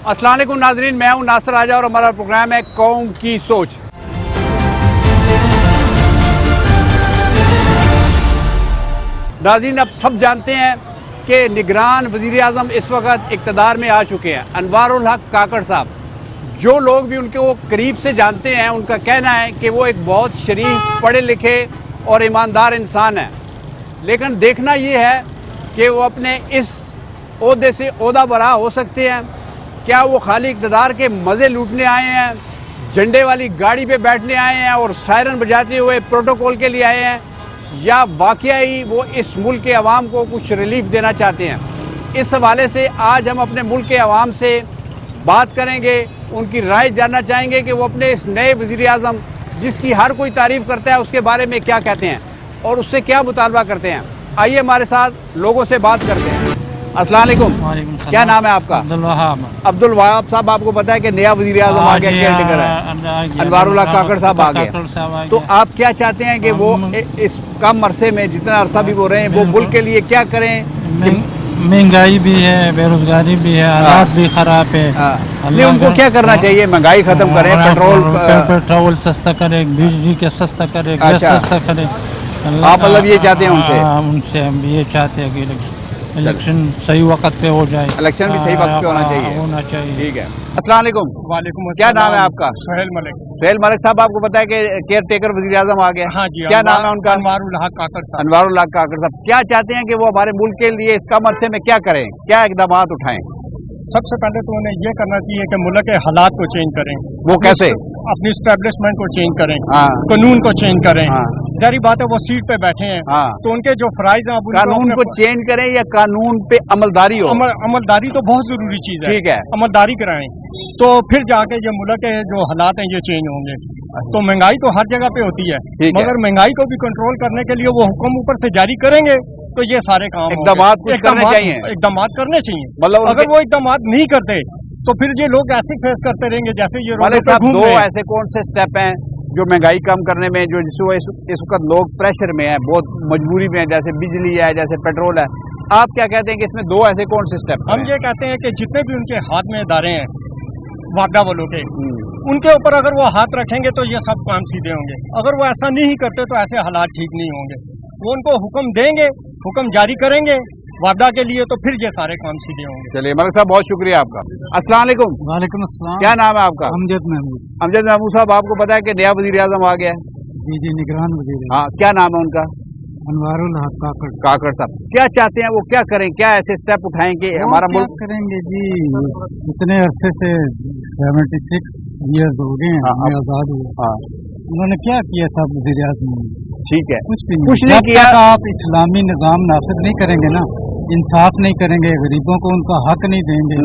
अस्सलाम वालेकुम नाजरीन, मैं हूं नासिर राजा और हमारा प्रोग्राम है कौम की सोच। नाजरीन, अब सब जानते हैं कि निगरान वज़ीर आज़म इस वक्त इक़्तिदार में आ चुके हैं, अनवारुल हक काकड़ साहब। जो लोग भी उनके वो करीब से जानते हैं, उनका कहना है कि वो एक बहुत शरीफ, पढ़े लिखे और ईमानदार इंसान है। लेकिन देखना ये है कि वो अपने इस ओहदे से ओहदा बरा हो सकते हैं। क्या वो खाली इक़्तिदार के मज़े लूटने आए हैं, झंडे वाली गाड़ी पे बैठने आए हैं और सायरन बजाते हुए प्रोटोकॉल के लिए आए हैं, या वाकई वो इस मुल्क के अवाम को कुछ रिलीफ देना चाहते हैं? इस हवाले से आज हम अपने मुल्क के अवाम से बात करेंगे, उनकी राय जानना चाहेंगे कि वो अपने इस नए वज़ीर आज़म, जिसकी हर कोई तारीफ़ करता है, उसके बारे में क्या कहते हैं और उससे क्या मुतालबा करते हैं। आइए हमारे साथ लोगों से बात करते हैं। अस्सलाम वालेकुम, क्या नाम है आपका? अब्दुल वहाब साहब, आपको पता है कि नया वज़ीर आज़म आ गया, केयरटेकर है, अनवारुल हक काकड़ साहब आ गए। तो आप क्या चाहते हैं कि वो इस कम अरसे में, जितना अरसा भी वो रहे हैं, वो मुल्क के लिए क्या करें? महंगाई भी है, बेरोजगारी भी है, हालात भी खराब है। नहीं, उनको क्या करना चाहिए? महंगाई खत्म करें, पेट्रोल सस्ता करे, बिजली के सस्ता करे, गैस सस्ता करे। आप मतलब ये चाहते हैं उनसे? उनसे हम ये चाहते हैं कि इलेक्शन सही वक्त पे हो जाए। इलेक्शन भी सही वक्त पे होना चाहिए। ठीक है। अस्सलाम वालेकुम। वालेकुम। क्या नाम है आपका? सुहेल मलिक। सुहेल मलिक साहब, आपको पता है कि केयरटेकर वज़ीर आज़म आ गया? हाँ जी। क्या नाम है उनका? अनवारुल हक काकड़ साहब। अनवारुल हक काकड़ साहब क्या चाहते हैं कि वो हमारे मुल्क के लिए इस कम अरसे में क्या करें, क्या इक़दाम उठाएं? सबसे पहले तो उन्हें ये करना चाहिए कि मुल्क के हालात को चेंज करें। वो कैसे? अपनी स्टैब्लिशमेंट को चेंज करें, कानून को चेंज करें। जारी बात है वो सीट पे बैठे हैं, तो उनके जो फराइज हैं, कानून को चेंज करें या कानून पे अमलदारी हो? अमलदारी तो बहुत जरूरी चीज है। ठीक है, अमलदारी कराएं तो फिर जाके ये मुल्क के जो हालात हैं ये चेंज होंगे। तो महंगाई तो हर जगह पे होती है, मगर महंगाई को भी कंट्रोल करने के लिए वो हुक्म ऊपर से जारी करेंगे तो ये सारे काम इक़दाम करने चाहिए। इक़दाम करने चाहिए। मतलब अगर वो इक़दाम नहीं करते तो फिर ये लोग ऐसे फेस करते रहेंगे जैसे ये दो ऐसे कौन से स्टेप हैं जो महंगाई कम करने में, जो जिसको इस वक्त लोग प्रेशर में है, बहुत मजबूरी में है, जैसे बिजली है, जैसे पेट्रोल है, आप क्या कहते हैं कि इसमें दो ऐसे कौन से स्टेप? हम ये कहते हैं कि जितने भी उनके हाथ में इदारे हैं वापडा वालों के, उनके ऊपर अगर वो हाथ रखेंगे तो ये सब काम सीधे होंगे। अगर वो ऐसा नहीं करते तो ऐसे हालात ठीक नहीं होंगे। वो उनको हुक्म देंगे, हुक्म जारी करेंगे वापडा के लिए, तो फिर ये सारे काम सीधे होंगे। चलिए मलिक साहब, बहुत शुक्रिया आपका। अस्सलाम वालेकुम। वालेकुम अस्सलाम। क्या नाम है आपका? अमजद महमूद। अमजद महमूद साहब, आपको पता है कि नया वज़ीर आज़म आ गया है? जी जी, निगरान वज़ीर। हाँ, क्या नाम है उनका? अनवारुल हक काकड़। काकड़ साहब क्या चाहते हैं, वो क्या करें, क्या ऐसे स्टेप उठाएं कि हमारा मुल्क? करेंगे जी, इतने अरसे से 76 ईयर्स हो गए हैं आजाद हुए, उन्होंने क्या किया? सब वज़ीर आज़म ठीक है, कुछ नहीं किया। आप इस्लामी निज़ाम नाफिज नहीं करेंगे ना, इंसाफ नहीं करेंगे, गरीबों को उनका हक नहीं देंगे,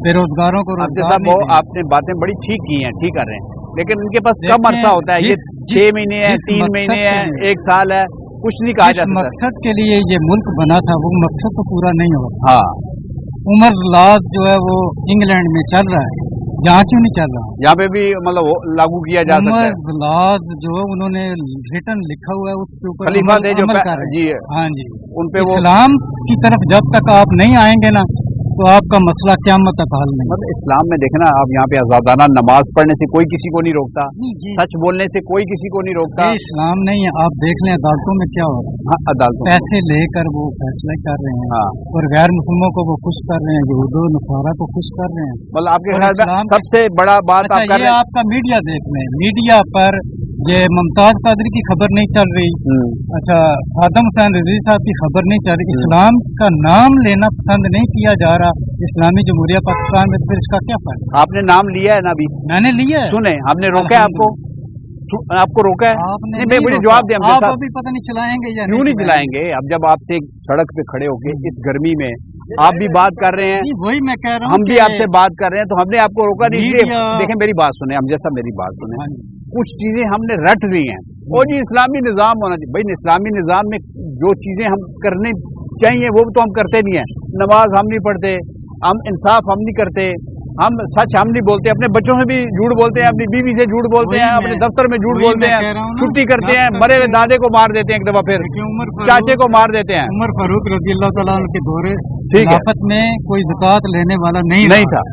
बेरोजगारों को रोजगार नहीं देंगे। आपने बातें बड़ी ठीक की हैं, ठीक कर रहे हैं, लेकिन इनके पास कम अरसा होता है। ये 6 महीने है, 3 महीने है, 1 साल है, कुछ नहीं कहा जाता। मकसद के लिए ये मुल्क बना था वो मकसद तो पूरा नहीं हुआ। हाँ, उमर लाज जो है वो इंग्लैंड में चल रहा है, यहाँ क्यों नहीं चल रहा? यहाँ पे भी मतलब लागू किया जा सकता है। उमर लाज जो है उन्होंने रिटर्न लिखा हुआ है, उसके ऊपर खलीफा थे जो जी, हाँ जी, उन पे इस्लाम की तरफ जब तक आप नहीं आएंगे ना तो आपका मसला क़यामत तक हल नहीं। मतलब इस्लाम में देखना, आप यहाँ पे आज़ादाना नमाज पढ़ने से कोई किसी को नहीं रोकता, सच बोलने से कोई किसी को नहीं रोकता। ये इस्लाम नहीं है। आप देख लें अदालतों में क्या हो रहा है। हाँ, अदालतों पैसे लेकर वो फैसले कर रहे हैं, और गैर मुसलमानों को वो खुश कर रहे हैं, यहूदो नसारा को खुश कर रहे हैं। मतलब आपके ख्याल में सबसे बड़ा बात आप कर रहे हैं? आपका मीडिया देख लें, मीडिया पर ये मुमताज कादरी की खबर नहीं चल रही, अच्छा आदम हुसैन रज़ी साहब की खबर नहीं चल रही, इस्लाम का नाम लेना पसंद नहीं किया जा रहा इस्लामी जमहूरिया पाकिस्तान में, फिर इसका क्या फायदा? आपने नाम लिया है ना? अभी मैंने लिया है। सुने, हमने रोका है आपको रोका है? आपने नहीं, मुझे जवाब दें। आप अभी पता नहीं चलाएंगे या क्यों नहीं चलाएंगे? अब जब आपसे सड़क पे खड़े होके इस गर्मी में आप भी बात कर रहे हैं, वही मैं कह रहा हूँ, हम भी आपसे बात कर रहे हैं, तो हमने आपको रोका नहीं। इसलिए देखें, मेरी बात सुने, हम जैसा मेरी बात सुने, कुछ चीजें हमने रट ली हैं, और जी इस्लामी निज़ाम होना चाहिए। भाई, इस्लामी निज़ाम में जो चीजें हम करने चाहिए वो तो हम करते नहीं है। नमाज हम नहीं पढ़ते, हम इंसाफ हम नहीं करते, हम सच हम नहीं बोलते, अपने बच्चों से भी झूठ बोलते हैं, अपनी बीवी से झूठ बोलते हैं, अपने दफ्तर में झूठ बोलते हैं, छुट्टी करते हैं, मरे हुए दादे को मार देते हैं, एक दफा फिर चाचे को मार देते हैं। उमर फारूक रज़ी अल्लाह तआला अन्हु के दौरे खिलाफत में कोई ज़कात लेने वाला नहीं था,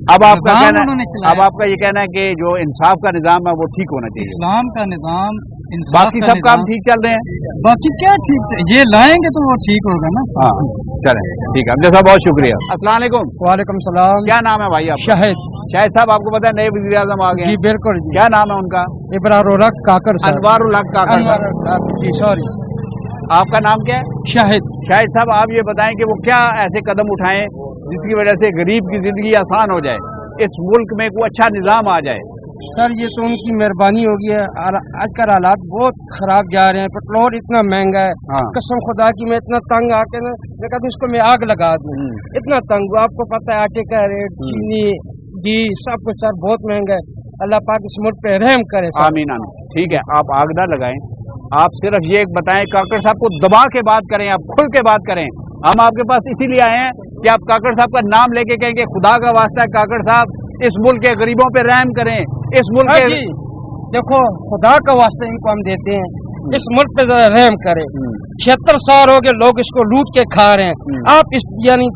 अब आपका निज़ाम कहना उन्होंने अब चलाया। आपका ये कहना है कि जो इंसाफ का निजाम है वो ठीक होना चाहिए, इस्लाम का निज़ाम, इंसाफ बाकी का सब काम निज़ाम, ठीक चल रहे हैं। बाकी क्या ठीक है, ये लाएंगे तो वो ठीक होगा ना। हाँ चलें, ठीक है, साहब बहुत शुक्रिया। अस्सलाम वालेकुम, वालेकुम सलाम। क्या नाम है भाई आपका? शाहिद शाहिद साहब, आपको पता है नए वज़ीर आज़म आ गए जी हैं, बिल्कुल जी। क्या नाम है उनका? इब्रारुल हक काकर साहब। अनवारुल हक काकड़ साहब। अनवारुल हक जी सॉरी। आपका नाम क्या है? शाहिद। शाहिद साहब, आप ये बताएं कि वो क्या ऐसे कदम उठाएं जिसकी वजह से गरीब की जिंदगी आसान हो जाए, इस मुल्क में कोई अच्छा निज़ाम आ जाए। सर ये तो उनकी मेहरबानी होगी है। आजकल हालात बहुत खराब जा रहे हैं, पेट्रोल इतना महंगा है। हाँ। कसम खुदा की मैं इतना तंग आके ना मैं कहता हूँ इसको मैं आग लगा दूँ, इतना तंग हूँ। आपको पता है आटे का रेट, चीनी, घी, सब कुछ सर बहुत महंगा है। अल्लाह पाक इस मुल्क पे रहम करे सर। आमीन आमीन। ठीक है, आप आग ना लगाएं, आप सिर्फ ये बताएं, काकड़ साहब को दबा के बात करें, आप खुल के बात करें। हम आपके पास इसीलिए आए हैं कि आप काकड़ साहब का नाम लेके कहेंगे खुदा का वास्ता है काकड़ साहब इस मुल्क के गरीबों पे रहम करें, इस मुल्क हाँ के जी, देखो खुदा का वास्ते इनको हम देते हैं, इस मुल्क पे जरा रहम करें। 76 साल हो गए लोग इसको लूट के खा रहे हैं, आप इस यानी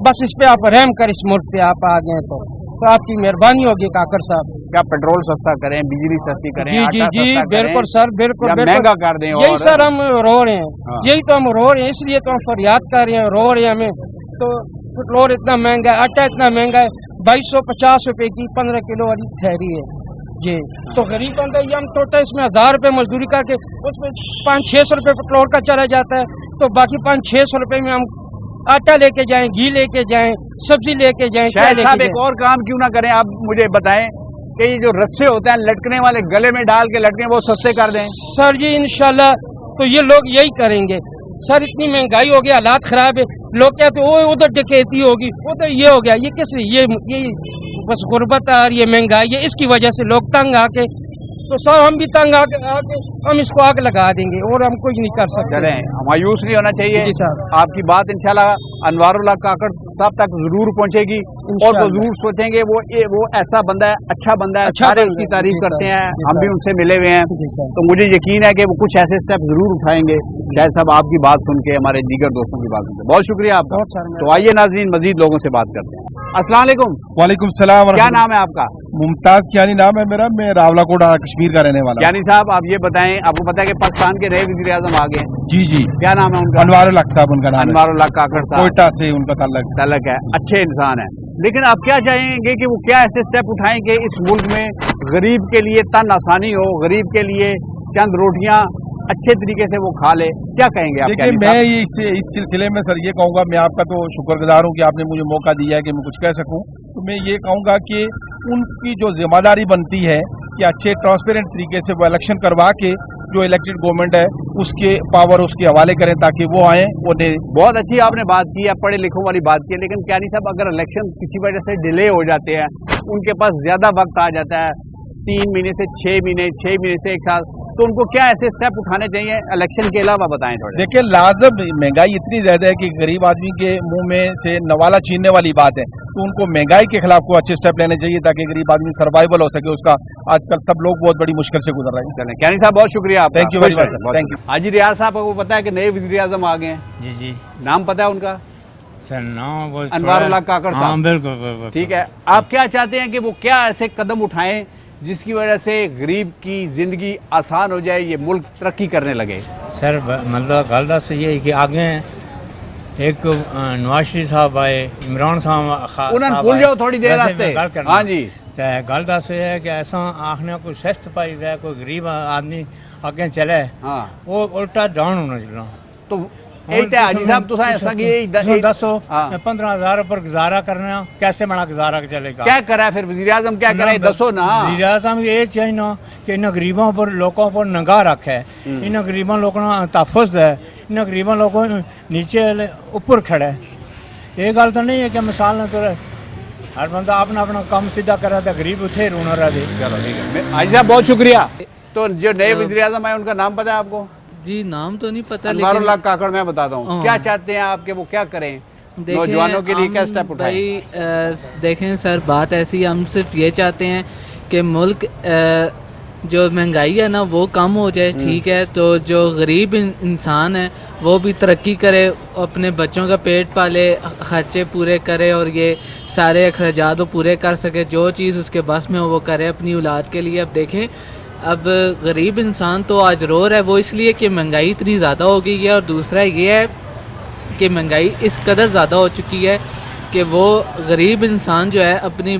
बस इस पे आप रहम करें, इस मुल्क पे आप आ गए तो आपकी मेहरबानी होगी काकर साहब। क्या पेट्रोल सस्ता करें, बिजली सस्ती करें, जी जी आटा जी सस्ता बिल्कुल करें, सर, बिल्कुल या बिल्कुल महंगा कर दें? यही और सर हम रो रहे हैं, हाँ। यही तो हम रो रहे हैं, इसलिए तो हम फरियाद कर रहे हैं, रो रहे हैं। हमें तो पेट्रोल इतना महंगा है, आटा इतना महंगा है, 2250 रुपए की 15 किलो वाली थैली है जी। तो गरीब बंदा ये हम टोटल इसमें 1000 रुपए मजदूरी करके उसमें 500-600 रुपए पेट्रोल का चला जाता है, तो बाकी 500-600 रुपए में हम आटा लेके जाएं, घी लेके जाएं, सब्जी लेके जाएं, क्या शायद लेके साहब जाएं? एक और काम क्यों ना करें, आप मुझे बताएं कि ये जो रस्से होते हैं लटकने वाले, गले में डाल के लटके, वो सस्ते कर दें। सर जी इंशाल्लाह तो ये लोग यही करेंगे सर। इतनी महंगाई हो गई, हालात खराब है, लोग कहते वो उधर डकैती होगी, उधर ये हो गया, ये किस ये बस गुर्बत आ रही है, महंगाई है, इसकी वजह से लोग तंग आके, तो सर हम भी तंग आके हम इसको आग लगा देंगे और हम कुछ नहीं कर सकते। चलें, मायूस नहीं होना चाहिए। जी साहब। आपकी बात इंशाल्लाह अनवारुल हक काकड़ साहब तक जरूर पहुंचेगी और वो जरूर सोचेंगे वो ऐसा बंदा है, अच्छा बंदा है, अच्छा सारे बंदा उसकी है। तारीफ जी करते साहब, हैं, जी हम भी साहब। उनसे मिले हुए हैं, जी साहब। तो मुझे यकीन है कि वो कुछ ऐसे स्टेप जरूर उठाएंगे। शायद साहब आपकी बात सुन के, हमारे दीगर दोस्तों की बात सुन के बहुत शुक्रिया आपका। बहुत सारा तो आइए नाज़रीन, मजीद लोगों से बात करते हैं। अस्सलाम वालेकुम, वालेकुम सलाम। क्या नाम है आपका? मुमताज कियानी नाम है मेरा, मैं रावलाकोट कश्मीर का रहने वाला। यानी साहब आप ये बताएं, आपको पता है कि पाकिस्तान के नए वज़ीर आज़म आ गए हैं, जी जी, क्या नाम है उनका? अनवारुल हक साहब उनका नाम है, अनवारुल हक काकड़ साहब, कोयटा से उनका तलक है, अच्छे इंसान है। लेकिन आप क्या चाहेंगे कि वो क्या ऐसे स्टेप उठाएं कि इस मुल्क में गरीब के लिए तन आसानी हो, गरीब के लिए चंद रोटियां अच्छे तरीके से वो खा ले, क्या कहेंगे आप? देखिए मैं इस सिलसिले में सर ये कहूँगा, मैं आपका तो शुक्रगुजार हूँ कि आपने मुझे मौका दिया है कि मैं कुछ कह सकूँ। तो मैं ये कहूँगा कि उनकी जो जिम्मेदारी बनती है कि अच्छे ट्रांसपेरेंट तरीके से वो इलेक्शन करवा के जो इलेक्टेड गवर्नमेंट है उसके पावर उसके हवाले करें ताकि वो आए। उन्हें बहुत अच्छी आपने बात की है, पढ़े लिखों वाली बात की है, लेकिन क्या नहीं साहब, अगर इलेक्शन किसी वजह से डिले हो जाते हैं, उनके पास ज्यादा वक्त आ जाता है, 3 महीने से 6 महीने, 6 महीने से 1 साल, तो उनको क्या ऐसे स्टेप उठाने चाहिए इलेक्शन के अलावा, बताएं थोड़ा। देखिए लाजम महंगाई इतनी ज्यादा है कि गरीब आदमी के मुंह में से नवाला छीनने वाली बात है, तो उनको महंगाई के खिलाफ को अच्छे स्टेप लेने चाहिए ताकि गरीब आदमी सर्वाइवल हो सके उसका। आजकल सब लोग बहुत बड़ी मुश्किल से गुजर रहे हैं। चलें, कैनी साहब बहुत शुक्रिया आपका। Thank you very much, thank you. Haji Riaz साहब, आपको पता है कि नए वज़ीर आज़म आ गए हैं, जी जी नाम पता है उनका? सर नाम वो अनवारुल हक काकड़ हाँ साहब। बिल्कुल बिल्कुल। ठीक है, आप क्या चाहते हैं कि वो क्या ऐसे कदम उठाएं जिसकी वजह से गरीब की ज़िंदगी आसान हो जाए, ये मुल्क तरक्की करने लगे? सर मतलब गल दस ये कि आगे एक नवाज शरीफ साहब आए, इमरान साहब उन्हें भूल जाओ थोड़ी देर वास्ते। हाँ जी, गल दस ये है कि ऐसा आखने कोई सस्त पाई है, कोई गरीब आदमी आगे चले हाँ, वो उल्टा डाउन होना चलना। तो यही तो हाजी साहब तुसा ऐसा कि दसो हाँ। 15,000 पर गुजारा करना कैसे बड़ा गुजारा चलेगा? क्या करा फिर वज़ीर आज़म, क्या करे दसो ना। वज़ीर आज़म ये चाहिए ना कि इन गरीबों पर लोगों पर निगाह रखे, इन गरीबों लोगों का तहफ़्फ़ुज़ है, इन गरीबों लोगों नीचे ऊपर खड़े। ये गल तो नहीं है कि मिसाल न तो हर बंदा अपना अपना काम सीधा करे तो गरीब उठे रोना रहे। चलो ठीक है हाजी साहब, बहुत शुक्रिया। तो जो नए वज़ीर आज़म आए उनका नाम पता है आपको? जी नाम तो नहीं पता, अनवारुल लेकिन हक काकड़, मैं बताता हूँ हाँ। क्या चाहते हैं आप कि वो क्या करें देखें, नौजवानों के लिए, क्या हम स्टेप उठाएं? भाई देखें सर, बात ऐसी है, हम सिर्फ ये चाहते हैं कि मुल्क जो महंगाई है ना वो कम हो जाए, ठीक है, तो जो गरीब इंसान है वो भी तरक्की करे, अपने बच्चों का पेट पाले, खर्चे पूरे करे और ये सारे अखराजात वो पूरे कर सके, जो चीज़ उसके बस में हो वो करे अपनी औलाद के लिए। अब देखें, अब गरीब इंसान तो आज रो रहा है, वो इसलिए कि महंगाई इतनी ज़्यादा हो गई है, और दूसरा ये है कि महंगाई इस कदर ज़्यादा हो चुकी है कि वो गरीब इंसान जो है अपनी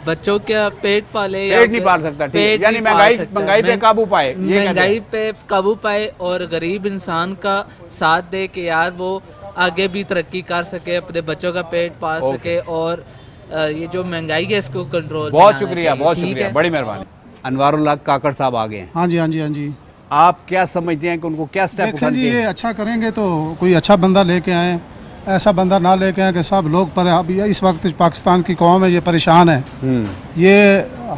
बच्चों का पेट पाले या पेट नहीं पाल सकता, ठीक, यानी महंगाई पे काबू पाए, महंगाई पे काबू पाए और गरीब इंसान का साथ दे कि यार वो आगे भी तरक्की कर सके, अपने बच्चों का पेट पाल सके, और ये जो महंगाई है इसको कंट्रोल। बहुत शुक्रिया, बहुत शुक्रिया, बड़ी मेहरबानी। अनवारुल हक काकड़ साहब आ गए हैं। हाँ जी, हाँ जी, हाँ जी। आप क्या समझते हैं कि उनको क्या स्टेप देखें उठाने जी, चाहिए? ये अच्छा करेंगे तो कोई अच्छा बंदा लेके आए, ऐसा बंदा ना लेके आए कि सब लोग पर अभी इस वक्त पाकिस्तान की कौम है ये परेशान है, ये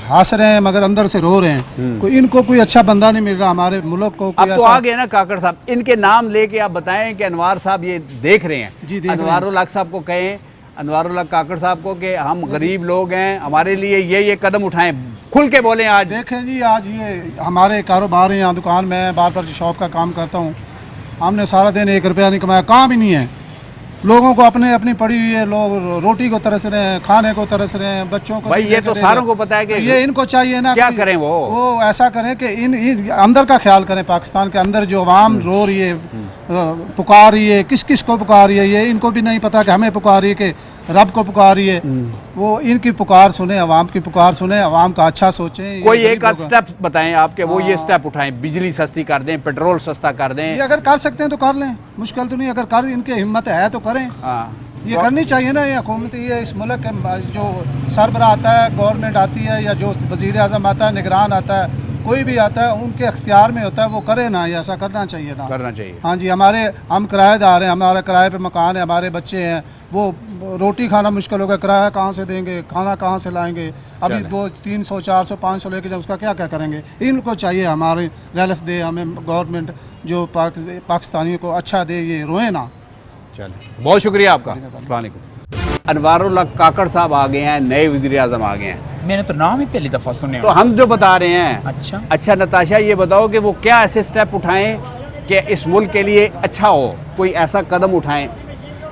हंस रहे हैं मगर अंदर से रो रहे हैं। कोई इनको कोई अच्छा बंदा नहीं मिल रहा हमारे मुल्क को। अब तो आ गए ना काकड़ साहब, इनके नाम लेके आप बताएं कि अनवार साहब ये देख रहे हैं। जी, देख रहे हैं। अनवारुल हक साहब को कहें, अनवारुल हक काकड़ साहब को कि हम गरीब लोग हैं, हमारे लिए ये कदम उठाएं, खुल के बोलें। आज देखें जी, आज ये हमारे कारोबार है, यहाँ दुकान में बार बार शॉप का काम करता हूँ, हमने सारा दिन 1 रुपया नहीं कमाया, काम ही नहीं है। लोगों को अपने अपनी पड़ी हुई है, लोग रोटी को तरस रहे हैं, खाने को तरस रहे हैं, बच्चों को। भाई ये तो सारों को पता है कि ये इनको चाहिए ना, क्या करें, वो ऐसा करें कि इन अंदर का ख्याल करें। पाकिस्तान के अंदर जो आवाम रो रही है, पुकार रही है, किस किस को पुकार रही है, ये इनको भी नहीं पता कि हमें पुकार रही है कि रब को पुकार रही है। वो इनकी पुकार सुने, अवाम की पुकार सुने, अवाम का अच्छा सोचें। कोई एक आध स्टेप बताएं आपके, वो ये स्टेप उठाएं, बिजली सस्ती कर दें, पेट्रोल सस्ता कर दें। ये अगर कर सकते हैं तो कर लें, मुश्किल तो नहीं, अगर कर इनके हिम्मत है तो करें। ये करनी चाहिए ना, ये हुकूमत, ये इस मुल्क के जो सरबराह आता है, गवर्नमेंट आती है, या जो वज़ीर आज़म आता है, निगरान आता है, कोई भी आता है, उनके अख्तियार में होता है, वो करे ना, ये ऐसा करना चाहिए ना, करना चाहिए। हाँ जी, हम किराएदार हैं, हमारा किराए पे मकान है, हमारे बच्चे हैं, वो रोटी खाना मुश्किल होगा, किराया कहाँ से देंगे, खाना कहाँ से लाएंगे, अभी 200-300 400 500 लेके जाए, उसका क्या क्या करेंगे। इनको चाहिए हमारे रिलीफ दे, हमें गवर्नमेंट जो पाकिस्तानियों को अच्छा दे, ये रोए ना। चलिए, बहुत शुक्रिया आपका। अनवारुल हक काकड़ साहब आ गए हैं, नए वज़ीर आज़म आ गए हैं। मैंने तो नाम ही पहली दफा सुने। तो हम जो बता रहे हैं, अच्छा नताशा, ये बताओ कि वो क्या ऐसे स्टेप उठाएं कि इस मुल्क के लिए अच्छा हो, कोई ऐसा कदम उठाएं।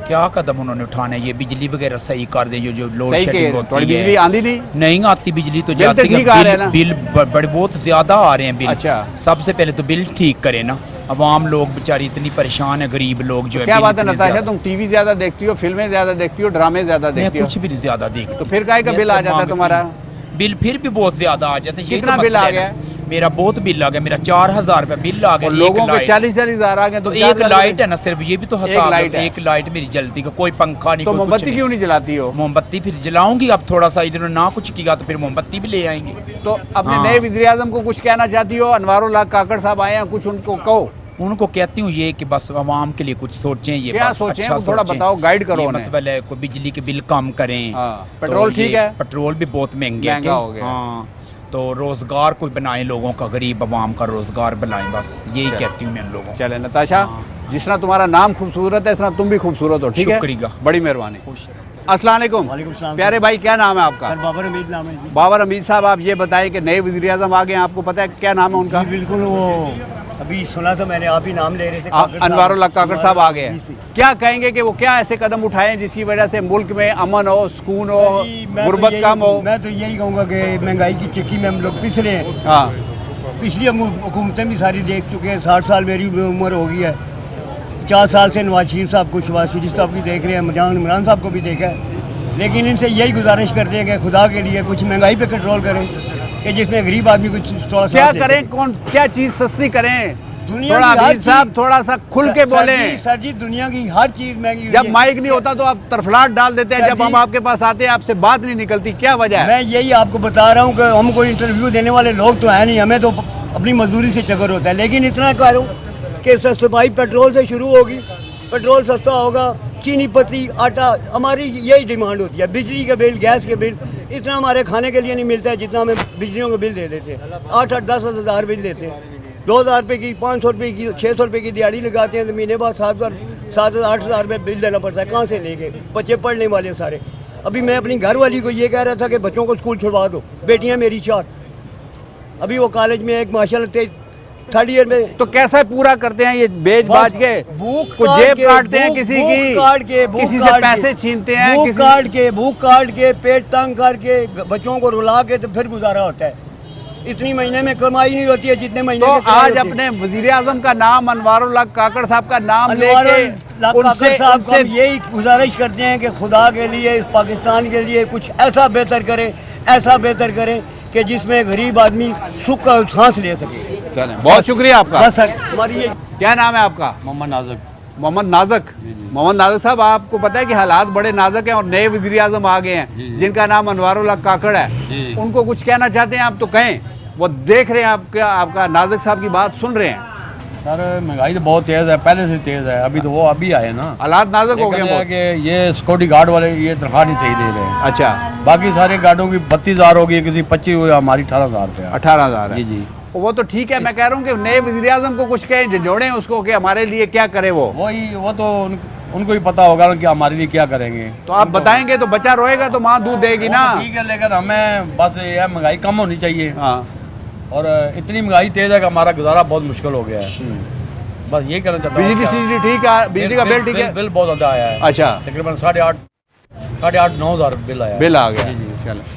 क्या कदम उन्होंने उठाने, ये बिजली वगैरह सही कर दे, जो लोड सही शेडिंग के होती थोड़ी है। बिजली आती नहीं आती, बिजली तो बिल जाती ठीक आ रहे हैं ना? बिल बड़े बहुत ज्यादा आ रहे हैं बिल। अच्छा। सबसे पहले तो बिल ठीक करे ना, अवाम लोग बेचारी इतनी परेशान है, गरीब लोग जो है। क्या बात है नताशा, तुम टीवी ज्यादा देखती हो, फिल्में ज्यादा देखती हो, ड्रामे ज्यादा देखती हो? कुछ भी नहीं ज्यादा देखती। तो फिर काहे का बिल आ जाता है तुम्हारा? बिल फिर भी बहुत ज्यादा आ जाता है। कितना बिल आ गया? मेरा बहुत बिल आ गया, मेरा 4000 रुपए बिल आ गया। लोगों के 40-40 हजार आ गए, तो एक लाइट है ना सिर्फ, ये भी तो हिसाब है। एक लाइट मेरी जलती का, कोई पंखा नहीं। तो मोमबत्ती क्यों नहीं जलाती हो? मोमबत्ती फिर जलाऊंगी, अब थोड़ा सा इन्होंने ना कुछ किया तो फिर मोमबत्ती भी ले आएंगे। तो अपने नए वज़ीर आज़म को कुछ कहना चाहती हो? अनवारुल हक काकड़ साहब आए हैं, कुछ उनको कहो। उनको कहती हूँ ये कि बस आवाम के लिए कुछ सोचें, ये क्या बस सोचें, अच्छा थोड़ा बताओ, गाइड करो उन्हें। मतलब है कोई बिजली के बिल कम करें। पेट्रोल ठीक है? पेट्रोल भी बहुत महंगा हो गया। हाँ, तो रोजगार कोई बनाए, लोगों का, गरीब आवाम का रोजगार बनाएं, बस यही कहती हूँ मैं उन लोगों। चले नताशा, जिस तरह तुम्हारा नाम खूबसूरत है, इस तरह तुम भी खूबसूरत हो, ठीक है? शुक्रिया, बड़ी मेहरबानी। अस्सलाम वालेकुम। प्यारे भाई, क्या नाम है आपका? बाबर हमीद नाम है। बाबर हमीद साहब, आप ये बताएं कि नए वज़ीर आज़म आ गए हैं, आपको पता है क्या नाम है उनका? बिल्कुल, वो अभी सुना था मैंने, आप ही नाम ले रहे थे। अनवारुल हक काकड़ साहब आ गए हैं, क्या कहेंगे कि वो क्या ऐसे कदम उठाएं जिसकी वजह से मुल्क में अमन हो, सुकून हो, गुर्बत कम हो? मैं तो यही कहूँगा कि महंगाई की चक्की में हम लोग पिछले हैं। हाँ, पिछली हुकूमतें भी सारी देख चुके हैं, 60 साल मेरी उम्र हो गई है। 50 साल से नवाज शरीफ साहब को, शहबाज शरीफ साहब भी देख रहे हैं, इमरान साहब को भी देखा है। लेकिन इनसे यही गुजारिश करते हैं कि खुदा के लिए कुछ महंगाई पे कंट्रोल करें, कि जिसमें गरीब आदमी कुछ थोड़ा सा क्या करें, कौन क्या चीज़ सस्ती करें? दुनिया थोड़ा की हर अमीर साहब चीज- थोड़ा सा खुल के बोले। सर जी, दुनिया की हर चीज महंगी हुई जब है। माइक नहीं होता तो आप तरफलाट डाल देते हैं, सर जब हम जी- आपके पास आते हैं आपसे बात नहीं निकलती, क्या वजह है? मैं यही आपको बता रहा हूँ कि हम कोई इंटरव्यू देने वाले लोग तो हैं नहीं, हमें तो अपनी मजदूरी से चक्कर होता है। लेकिन इतना कह रहा हूँ कि सफाई पेट्रोल से शुरू होगी, पेट्रोल सस्ता होगा, चीनी पत्ती आटा, हमारी यही डिमांड होती है। बिजली के बिल, गैस के बिल, इतना हमारे खाने के लिए नहीं मिलता है जितना हमें बिजलियों के बिल दे देते हैं। 8-10 हज़ार बिल देते हैं, 2000 रुपये की, 500 रुपये की, 600 रुपये की दिहाड़ी लगाते हैं, तो महीने बाद 7,000-8,000 रुपये बिल देना पड़ता है। कहाँ से लेंगे? बच्चे पढ़ने वाले सारे। अभी मैं अपनी घर वाली को ये कह रहा था कि बच्चों को स्कूल छुड़वा दो, बेटियाँ मेरी 4, अभी वो कॉलेज में एक माशाल्लाह थर्ड ईयर में तो कैसे पूरा करते हैं ये बेच बाज के, भूख कुछ काट जेब के, काटते हैं भूख- किसी भूख की, काट के, भूख किसी से काट पैसे के, छीनते हैं, भूख किसी काट के पेट तंग करके बच्चों को रुला के तो फिर गुजारा होता है। इतनी महीने में कमाई नहीं होती है जितने महीने तो की कमाई आज होती है। अपने वजीर आजम का नाम अनवारुल हक काकड़ साहब का नाम अनवारुल लेके हक काकड़ साहब को हम यही गुजारिश करते हैं कि खुदा के लिए इस पाकिस्तान के लिए कुछ ऐसा बेहतर करें कि जिसमें गरीब आदमी सुख का सांस ले सके। बहुत शुक्रिया आपका। बस सर हमारी ये क्या नाम है आपका? मोहम्मद नाज़िक। मोहम्मद नाज़िक। मोहम्मद नाज़िक साहब, आपको पता है कि हालात बड़े नाजुक हैं और नए वज़ीर आज़म आ गए हैं जिनका नाम अनवारुल हक काकड़ है, उनको कुछ कहना चाहते हैं आप तो कहें, वो देख रहे हैं आपका नाज़िक साहब की बात सुन रहे हैं। सर महंगाई तो बहुत तेज़ है, पहले से तेज़ है, अभी तो वो अभी आए ना, हालात नाजुक हो गए हैं कि ये सिक्योरिटी गार्ड वाले ये तनख्वाह नहीं सही दे रहे हैं। अच्छा, बाकी सारे गार्डों की 32,000 होगी, किसी 25 हुई, हमारी 18,000 पे 18,000 जी जी। वो तो ठीक है, मैं कह रहा हूँ कि नए वज़ीर आज़म को कुछ कहें, जोड़ें उसको कि हमारे लिए क्या करे वो तो उनको ही पता होगा कि हमारे लिए क्या करेंगे। तो आप बताएंगे तो बच्चा रोएगा तो माँ दूध देगी ना। ठीक है, लेकिन हमें बस ये महंगाई कम होनी चाहिए। हाँ, और इतनी महंगाई तेज़ है कि हमारा गुजारा बहुत मुश्किल हो गया है। बस ये कहना चाहता हूँ। बिजली ठीक है, बिजली का बिल ठीक है? बिल बहुत ज़्यादा आया है। अच्छा, तकरीबन 8,500-9,000 बिल आया है।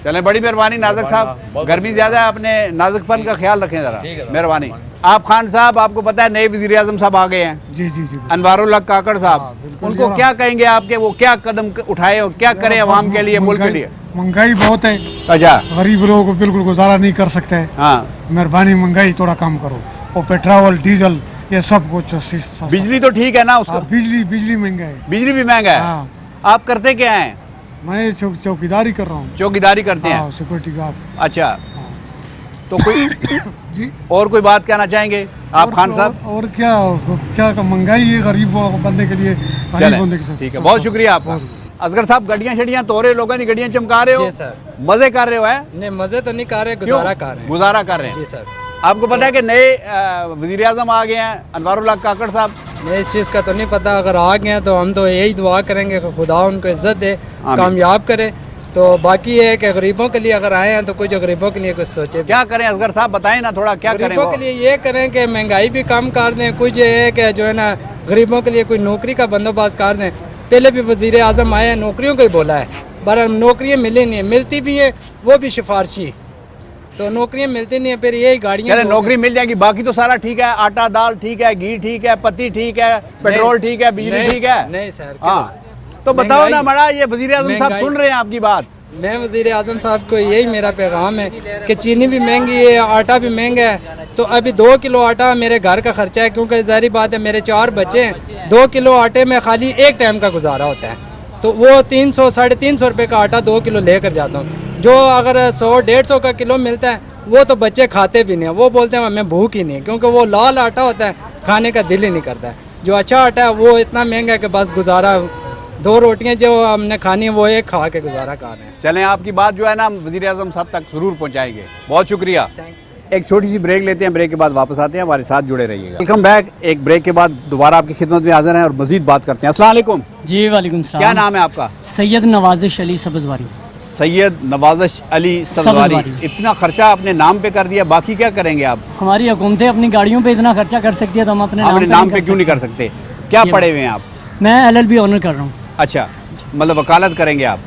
चलें, बड़ी मेहरबानी नाज़िक साहब, गर्मी ज़्यादा है, अपने नाजुकपन का ख्याल रखें ज़रा, मेहरबानी। आप खान साहब, आपको पता है नए वज़ीर आज़म साहब आ गए हैं, जी जी जी, अनवारुल हक काकड़ साहब, उनको क्या कहेंगे आपके, वो क्या कदम उठाए और क्या करें अवाम के लिए, मुल्क के लिए? महंगाई बहुत है, अच्छा, गरीब लोगों को बिल्कुल गुजारा नहीं कर सकते हैं। हाँ, मेहरबानी महंगाई थोड़ा कम करो, और पेट्रोल डीजल ये सब कुछ बिजली तो ठीक है ना उसको? बिजली महंगा है, बिजली भी महंगा है। हाँ। आप करते क्या हैं? मैं चौकीदारी कर रहा हूँ। चौकीदारी करते हैं? Security guard. अच्छा, तो कोई जी, और कोई बात कहना चाहेंगे आप खान साहब? और क्या महंगाई है गरीब बंदे के लिए, गरीब बंदे के साथ। ठीक है, बहुत शुक्रिया आपका। असगर साहब, गड्डियां शड़ियां तोड़ रहे, लोगों की गड्डियां चमका रहे हो? जी सर। मजे कर रहे हो? है नहीं, मजे तो नहीं कर रहे, क्यों? गुजारा कर रहे हैं। जी सर। आपको पता है कि नए वज़ीर आज़म आ गए हैं, अनवारुल हक काकड़ साहब? नहीं, इस चीज़ का तो नहीं पता, अगर आ गए हैं तो हम तो यही दुआ करेंगे कि खुदा उनको इज्जत दे, कामयाब करे। तो बाकी ये है कि गरीबों के लिए अगर आए हैं तो कुछ गरीबों के लिए कुछ सोचे। क्या करें असगर साहब, बताएं ना थोड़ा, क्या करें? गरीबों के लिए ये करें कि महंगाई भी कम कर दें, कुछ ये है कि जो है ना गरीबों के लिए कोई नौकरी का बंदोबस्त कर दें। पहले भी वज़ीर आज़म आए हैं, नौकरियों को ही बोला है, पर नौकरियाँ मिली नहीं है, मिलती भी है वो भी सिफारशी, तो नौकरियाँ मिलती नहीं है, फिर यही गाड़ियाँ। चले, नौकरी मिल जाएगी, बाकी तो सारा ठीक है, आटा दाल ठीक है, घी ठीक है, पत्ती ठीक है, पेट्रोल ठीक है, बिजली ठीक है? नहीं सर। हाँ, तो बताओ ना बड़ा, ये वज़ीर आज़म साहब सुन रहे हैं आपकी बात? मैं वज़ीर आज़म साहब को यही मेरा पैगाम है कि चीनी भी महंगी है, आटा भी महंगा है, तो अभी 2 किलो आटा मेरे घर का खर्चा है, क्योंकि ज़ाहिर बात है मेरे 4 बच्चे हैं, 2 किलो आटे में खाली एक टाइम का गुजारा होता है, तो वो 300-350 रुपये का आटा 2 किलो लेकर जाता हूँ। जो अगर 100-150 का किलो मिलता है वो तो बच्चे खाते भी नहीं है, वो बोलते हैं हमें भूख ही नहीं है, क्योंकि वो लाल आटा होता है, खाने का दिल ही नहीं करता है। जो अच्छा आटा है वो इतना महंगा है कि बस गुजारा, 2 रोटियां जो हमने खानी है वो एक खा के गुजारा कर रहे हैं। चलें, आपकी बात जो है ना वज़ीर आज़म साहब तक ज़रूर पहुंचाएंगे। बहुत शुक्रिया। एक छोटी सी ब्रेक लेते हैं, ब्रेक के बाद वापस आते हैं, हमारे साथ जुड़े रहिएगा। Welcome back. एक ब्रेक के बाद दोबारा आपकी खिदमत में हाजिर हैं और मजीद बात करते हैं। अस्सलाम वालेकुम जी। वालेकुम सलाम। क्या नाम है आपका? सैयद नवाजिश अली सब्ज़वारी। सैयद नवाजिश अली सब्ज़वारी। इतना खर्चा अपने नाम पे कर दिया, बाकी क्या करेंगे आप? हमारी हुकूमतें अपनी गाड़ियों पे इतना खर्चा कर सकती है तो हम अपने नाम पे क्यों नहीं कर सकते? क्या पढ़े हुए हैं आप? मैं LLB ऑनर कर रहा हूँ। अच्छा, मतलब वकालत करेंगे आप?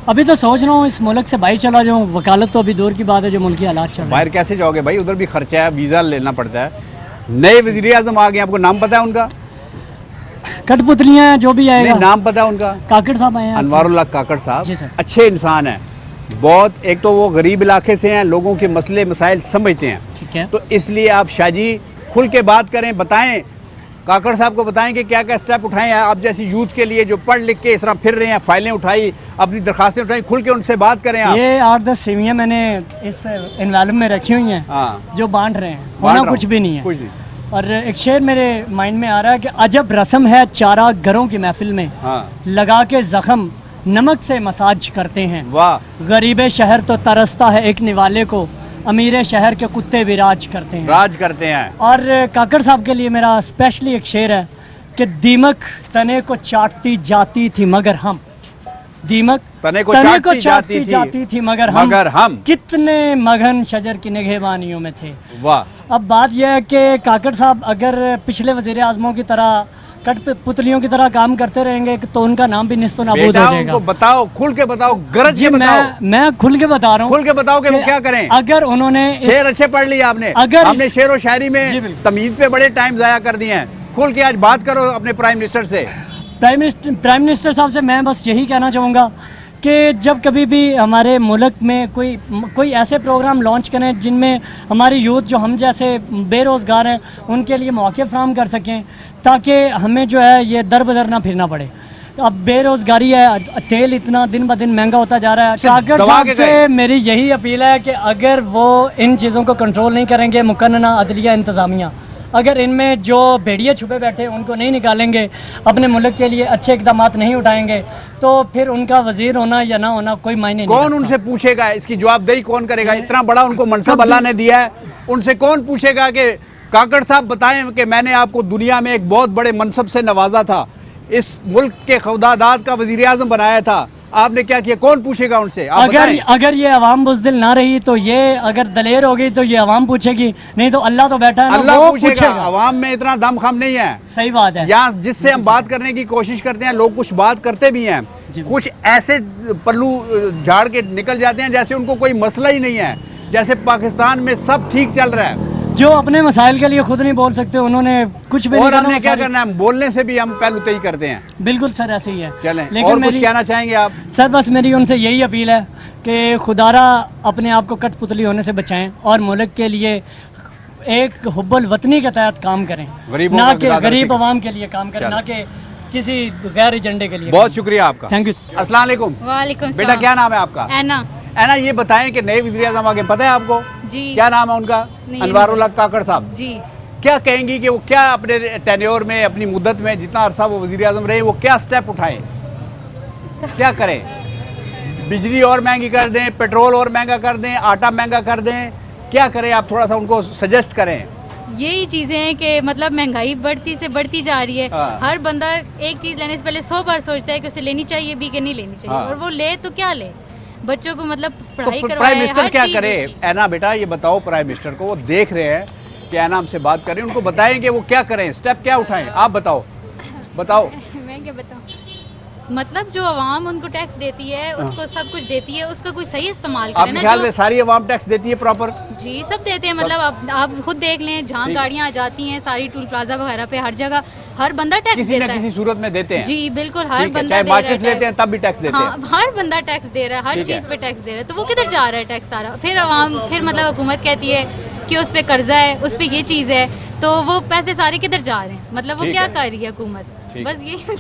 अभी तो सोच रहा हूँ इस मुल्क से बाहर चला जाऊँ, वकालत तो अभी दूर की बात है, जो मुल्की हालात चल रहे हैं। बाहर कैसे जाओगे भाई, उधर भी खर्चा है, वीज़ा लेना पड़ता है। नए वज़ीर आज़म आ गए, आपको नाम पता है उनका? कठपुतलियाँ जो भी आएगा। नाम पता है उनका? काकड़ साहब आए हैं। अनवारुल हक काकड़ साहब जी सर। अच्छे इंसान हैं बहुत। एक तो वो गरीब इलाके से हैं, लोगों के मसले मसाइल समझते हैं, ठीक है, तो इसलिए आप शाहजी खुल के बात करें, बताएं, काकड़ साहब को बताएं कि क्या क्या स्टेप उठाए हैं आप जैसी यूथ के लिए जो पढ़ लिख के इस तरह फिर रहे हैं, फाइलें उठाई, अपनी दरखास्तें उठाई, खुल के उनसे बात करें आप। ये 8-10 सीवियाँ मैंने इस एनवेलप में रखी हुई हैं। हाँ, जो बांट रहे हैं, होना कुछ भी नहीं है, कुछ नहीं। और एक शेर मेरे माइंड में आ रहा है कि अजब रस्म है चारा घरों की महफिल में, हाँ, लगा के जख्म नमक से मसाज करते हैं। वाह। गरीब शहर तो तरसता है एक निवाले को, अमीर शहर के कुत्ते भी राज करते हैं। राज करते हैं। और काकड़ साहब के लिए मेरा स्पेशली एक शेर है कि दीमक तने को चाटती जाती थी मगर हम, दीमक तने को तने को चाटती जाती थी मगर हम कितने मगन शजर की निगहबानियों में थे। वाह। अब बात यह है कि काकड़ साहब अगर पिछले वज़ीर आज़मों की तरह कठपुतलियों की तरह काम करते रहेंगे तो उनका नाम भी निस्तो नाबूद हो जाएगा। उनको बताओ, खुल के बताओ, गरज जी के बताओ। मैं खुल के बता रहा हूँ, खुल के बताओ कि वो क्या करें। अगर उन्होंने शेर अच्छे पढ़ लिया आपने, अगर हमने शेर और शायरी में तमीज पे बड़े टाइम जाया कर दिए हैं। खुल के आज बात करो अपने प्राइम मिनिस्टर से। प्राइम मिनिस्टर साहब से मैं बस यही कहना चाहूँगा कि जब कभी भी हमारे मुल्क में कोई ऐसे प्रोग्राम लॉन्च करें जिनमें हमारी यूथ जो हम जैसे बेरोज़गार हैं उनके लिए मौके फराहम कर सकें, ताकि हमें जो है ये दर बदर ना फिरना पड़े। तो अब बेरोज़गारी है, तेल इतना दिन ब दिन महंगा होता जा रहा है। काकड़ साहब से मेरी यही अपील है कि अगर वो इन चीज़ों को कंट्रोल नहीं करेंगे, मुकन्ना अदलिया इंतज़ामिया अगर इनमें जो भेड़िए छुपे बैठे उनको नहीं निकालेंगे, अपने मुल्क के लिए अच्छे इक़दाम नहीं उठाएंगे, तो फिर उनका वज़ीर होना या ना होना कोई मायने नहीं। कौन उनसे पूछेगा, इसकी जवाबदेही कौन करेगा? इतना बड़ा उनको मनसब अल्लाह ने दिया है, उनसे कौन पूछेगा कि काकड़ साहब बताएं कि मैंने आपको दुनिया में एक बहुत बड़े मनसब से नवाजा था, इस मुल्क के खौदादाद का वज़ीर आज़म बनाया था, आपने क्या किया? कौन पूछेगा उनसे? अगर ये अवाम बुज़दिल ना रही तो ये अगर दलेर हो गई तो ये अवाम पूछेगी, नहीं तो अल्लाह तो बैठा है, अल्लाह पूछेगा। अवाम में इतना दम खम नहीं है। सही बात है। यहाँ जिससे हम बात करने की कोशिश करते हैं लोग कुछ बात करते भी हैं, कुछ ऐसे पल्लू झाड़ के निकल जाते हैं जैसे उनको कोई मसला ही नहीं है, जैसे पाकिस्तान में सब ठीक चल रहा है। जो अपने मसाइल के लिए खुद नहीं बोल सकते उन्होंने कुछ भी और हमने क्या करना है, बोलने से भी हम पहलू तय करते हैं। बिल्कुल सर ऐसे ही है। चलें, और कुछ कहना चाहेंगे आप? सर बस मेरी उनसे यही अपील है कि खुदारा अपने आप को कठपुतली होने से बचाएं और मुल्क के लिए एक हुब्बुल वतनी के तहत काम करें, ना कि गरीब आवाम के लिए काम करें, ना कि किसी गैर एजेंडे के लिए। बहुत शुक्रिया आपका, थैंक यू। अस्सलाम वालेकुम। वालेकुम। बेटा क्या नाम है आपका? ऐना, ये बताएं कि नए वज़ीर आज़म आगे पता है आपको? जी। क्या नाम है उनका? अनवारुल हक काकड़ साहब। जी। क्या कहेंगी कि वो क्या अपने टेन्योर में, अपनी मुद्दत में जितना अरसा वो वज़ीर आज़म रहे, वो क्या स्टेप उठाएं, क्या करें? बिजली और महंगी कर दें, पेट्रोल और महंगा कर दें, आटा महंगा कर दें, क्या करें? आप थोड़ा सा उनको सजेस्ट करें। यही चीज़ें हैं कि मतलब महंगाई बढ़ती से बढ़ती जा रही है। हर बंदा एक चीज़ लेने से पहले 100 बार सोचता है कि उसे लेनी चाहिए भी कि नहीं लेनी चाहिए, और वो ले तो क्या ले, बच्चों को मतलब पढ़ाई करवाए। प्राइम मिनिस्टर क्या करे? ऐना बेटा ये बताओ प्राइम मिनिस्टर को, वो देख रहे हैं कि ऐना हमसे बात करें, उनको बताएं कि वो क्या करें, स्टेप क्या उठाएं, आप बताओ। मैं क्या बताऊं? मतलब जो आवाम उनको टैक्स देती है, उसको सब कुछ देती है, उसका कोई सही इस्तेमाल करें ना। ख्याल में सारी आवाम टैक्स देती है प्रॉपर? जी सब देते हैं, मतलब आप खुद देख लें, जहाँ गाड़ियाँ आ जाती हैं सारी टूल प्लाजा वगैरह पे हर जगह हर बंदा टैक्स देता है, किसी न किसी सूरत में देते हैं। जी बिल्कुल, हर बंदा चाहे माचिस लेते हैं तब भी टैक्स देते हैं। हर बंदा टैक्स दे रहा है, हर चीज़ पे टैक्स दे रहा है, तो वो किधर जा रहा है टैक्स सारा? फिर आवाम, फिर मतलब हुकूमत कहती है कि उस पर कर्जा है, उस पर ये चीज़ है, तो वो पैसे सारे किधर जा रहे हैं? मतलब वो क्या कर रही है हुकूमत? बस यही।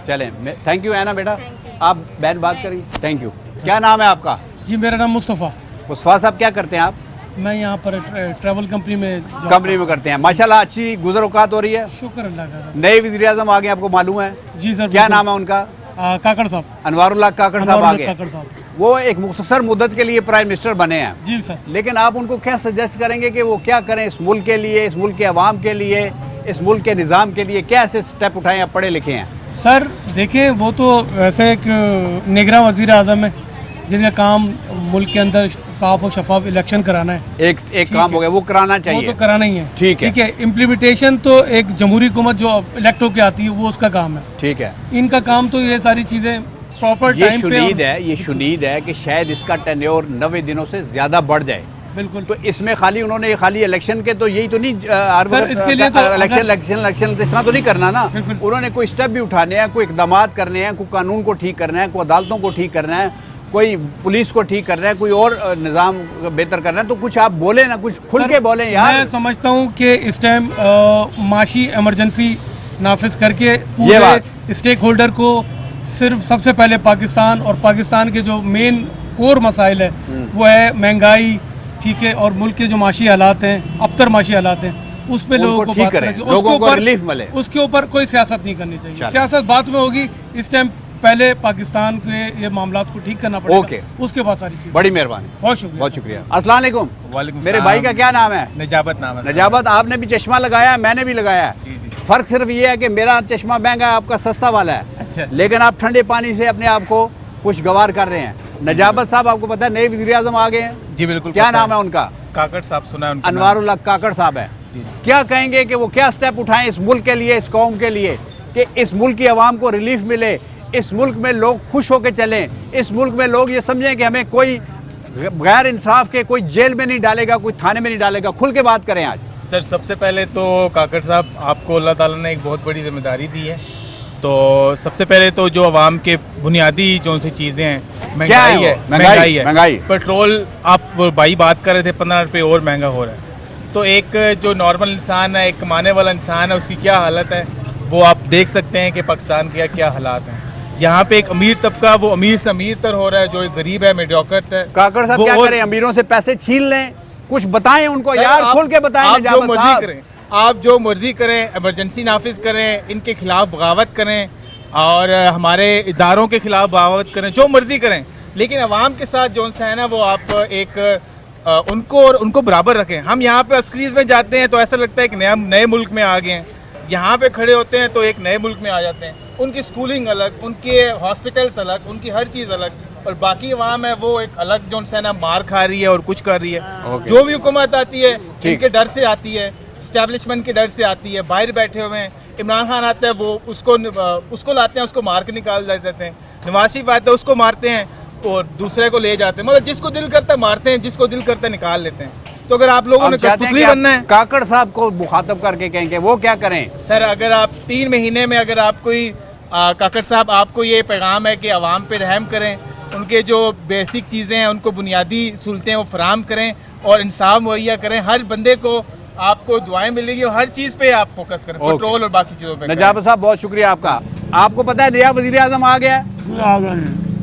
चलें, थैंक यू ऐना बेटा, आप बहन बात करिए। Thank you. क्या नाम है आपका? जी मेरा नाम मुस्तफ़ा। मुस्तफ़ा साहब क्या करते हैं आप? मैं यहाँ पर ट्रैवल कंपनी में करते हैं। माशाल्लाह अच्छी गुज़र औकात हो रही है, शुक्र अल्लाह का। नए वज़ीर आज़म आ गए, आपको मालूम है? जी सर। क्या नाम है उनका? काकड़ साहब, अनवारुल हक काकड़ साहब आ गए। काकड़ साहब वो एक मुख्तसर मुद्दत के लिए प्राइम मिनिस्टर बने हैं। जी सर। लेकिन आप उनको क्या सजेस्ट करेंगे कि वो क्या करें इस मुल्क के लिए, इस मुल्क के अवाम के लिए, इस मुल्क के निज़ाम के लिए? क्या ऐसे स्टेप उठाएं? आप पढ़े लिखे हैं सर। देखिए वो तो वैसे एक निगरान वज़ीर आज़म है जिनका काम मुल्क के अंदर साफ और शफाफ इलेक्शन कराना है। एक काम हो गया, वो कराना चाहिए, वो तो कराना ही है। ठीक है। इम्प्लीमेंटेशन तो एक जमहूरी हुकूमत जो इलेक्ट होकर आती है वो उसका काम है। ठीक है। इनका काम तो ये सारी चीज़ें प्रॉपर टाइम पे। ये शुनीद है कि शायद इसका टेन्योर 90 दिनों से ज़्यादा बढ़ जाए। बिल्कुल। तो इसमें खाली उन्होंने खाली इलेक्शन के तो यही तो नहीं, इसके लिए तो इलेक्शन इस तरह तो नहीं करना ना। उन्होंने कोई स्टेप भी उठाने हैं, कोई इकदाम करने हैं, कोई कानून को ठीक करना है, कोई अदालतों को ठीक करना है, कोई पुलिस को ठीक करना है, कोई और निज़ाम बेहतर करना है। तो कुछ आप बोले ना, कुछ खुल के बोले यार। मैं समझता हूँ कि इस टाइम माशी इमरजेंसी नाफिज करके पूरे स्टेक होल्डर को सिर्फ सबसे पहले पाकिस्तान और पाकिस्तान के जो मेन कोर मसाइल है वो है महंगाई, ठीक है, और मुल्क के जो माशी हालात हैं, अबतर माशी हालात हैं, उस पे लोगों को बात करें, लोगों को रिलीफ मिले। उसके ऊपर कोई सियासत नहीं करनी चाहिए। सियासत बाद में होगी, इस टाइम पहले पाकिस्तान के ये मामला को ठीक करना पड़ेगा, उसके बाद सारी चीज़। बड़ी मेहरबानी, बहुत शुक्रिया, बहुत शुक्रिया। अस्सलाम वालेकुम। मेरे भाई का क्या नाम है? नजाबत नाम है। नजाबत, आपने भी चश्मा लगाया, मैंने भी लगाया। फर्क सिर्फ ये है कि मेरा चश्मा महंगा है, आपका सस्ता वाला है। अच्छा। लेकिन आप ठंडे पानी से अपने आप को खुशगवार कर रहे हैं। नजाबत साहब, आपको पता है नए वज़ीर आज़म आ गए हैं? जी बिल्कुल। क्या नाम है उनका? काकड़ साहब सुना है उनका? अनवारुल हक काकड़ साहब है। क्या कहेंगे कि वो क्या स्टेप उठाएं इस मुल्क के लिए, इस कौम के लिए, कि इस मुल्क की आवाम को रिलीफ मिले, इस मुल्क में लोग खुश होकर चलें, इस मुल्क में लोग ये समझें कि हमें कोई गैर इंसाफ के कोई जेल में नहीं डालेगा, कोई थाने में नहीं डालेगा। खुल के बात करें आज। सर, सबसे पहले तो काकड़ साहब, आपको अल्लाह ताला ने एक बहुत बड़ी जिम्मेदारी दी है। तो सबसे पहले तो जो आवाम के बुनियादी जो सी चीज़ें हैं, महंगाई है, पेट्रोल आप भाई बात कर रहे थे 15 रुपये और महंगा हो रहा है। तो एक जो नॉर्मल इंसान है, एक कमाने वाला इंसान है, उसकी क्या हालत है वो आप देख सकते हैं कि पाकिस्तान के क्या हालात हैं। यहाँ पे एक अमीर तबका वो अमीर से अमीर तर हो रहा है, जो एक गरीब है, मीडियोकर है। काकड़ साहब क्या करें? अमीरों से पैसे छीन लें? कुछ बताएं उनको यार, खुल के बताएं। आप जो मर्जी करें, आप जो मर्जी करें, इमरजेंसी नाफिज करें, इनके खिलाफ बगावत करें और हमारे इदारों के खिलाफ बगावत करें, जो मर्जी करें, लेकिन अवाम के साथ जो है ना वो आप एक उनको बराबर रखें। हम यहाँ पे अस्क्रीज में जाते हैं तो ऐसा लगता है कि नए मुल्क में आ गए हैं, यहाँ पे खड़े होते हैं तो एक नए मुल्क में आ जाते हैं। उनकी स्कूलिंग अलग, उनके हॉस्पिटल्स अलग, उनकी हर चीज़ अलग, और बाकी अवाम है वो एक अलग जो है ना मार खा रही है और कुछ कर रही है। जो भी हुकूमत आती है इनके डर से आती है, इस्टेब्लिशमेंट के डर से आती है। बाहर बैठे हुए हैं, इमरान खान आता है वो उसको लाते हैं, उसको मार के निकाल देते हैं। नवाज शरीफ आता है उसको मारते हैं और दूसरे को ले जाते हैं। मतलब जिसको दिल करता है मारते हैं, जिसको दिल करता है निकाल लेते हैं। तो अगर आप लोगों ने कठपुतली बनना है, काकड़ साहब को मुखातब करके कहेंगे वो क्या करें? सर, अगर आप 3 महीने में अगर आप कोई काकड़ साहब, आपको ये पैगाम है कि आवाम पे रहम करें, उनके जो बेसिक चीज़ें हैं उनको बुनियादी सहूलतें वो फराहम करें और इंसाफ मुहैया करें। हर बंदे को आपको दुआएं मिलेगी और हर चीज़ पे आप फोकस करें, पेट्रोल और बाकी चीज़ों पे। नजाब साहब बहुत शुक्रिया आपका। आपको पता है नया वज़ीर आज़म आ गया?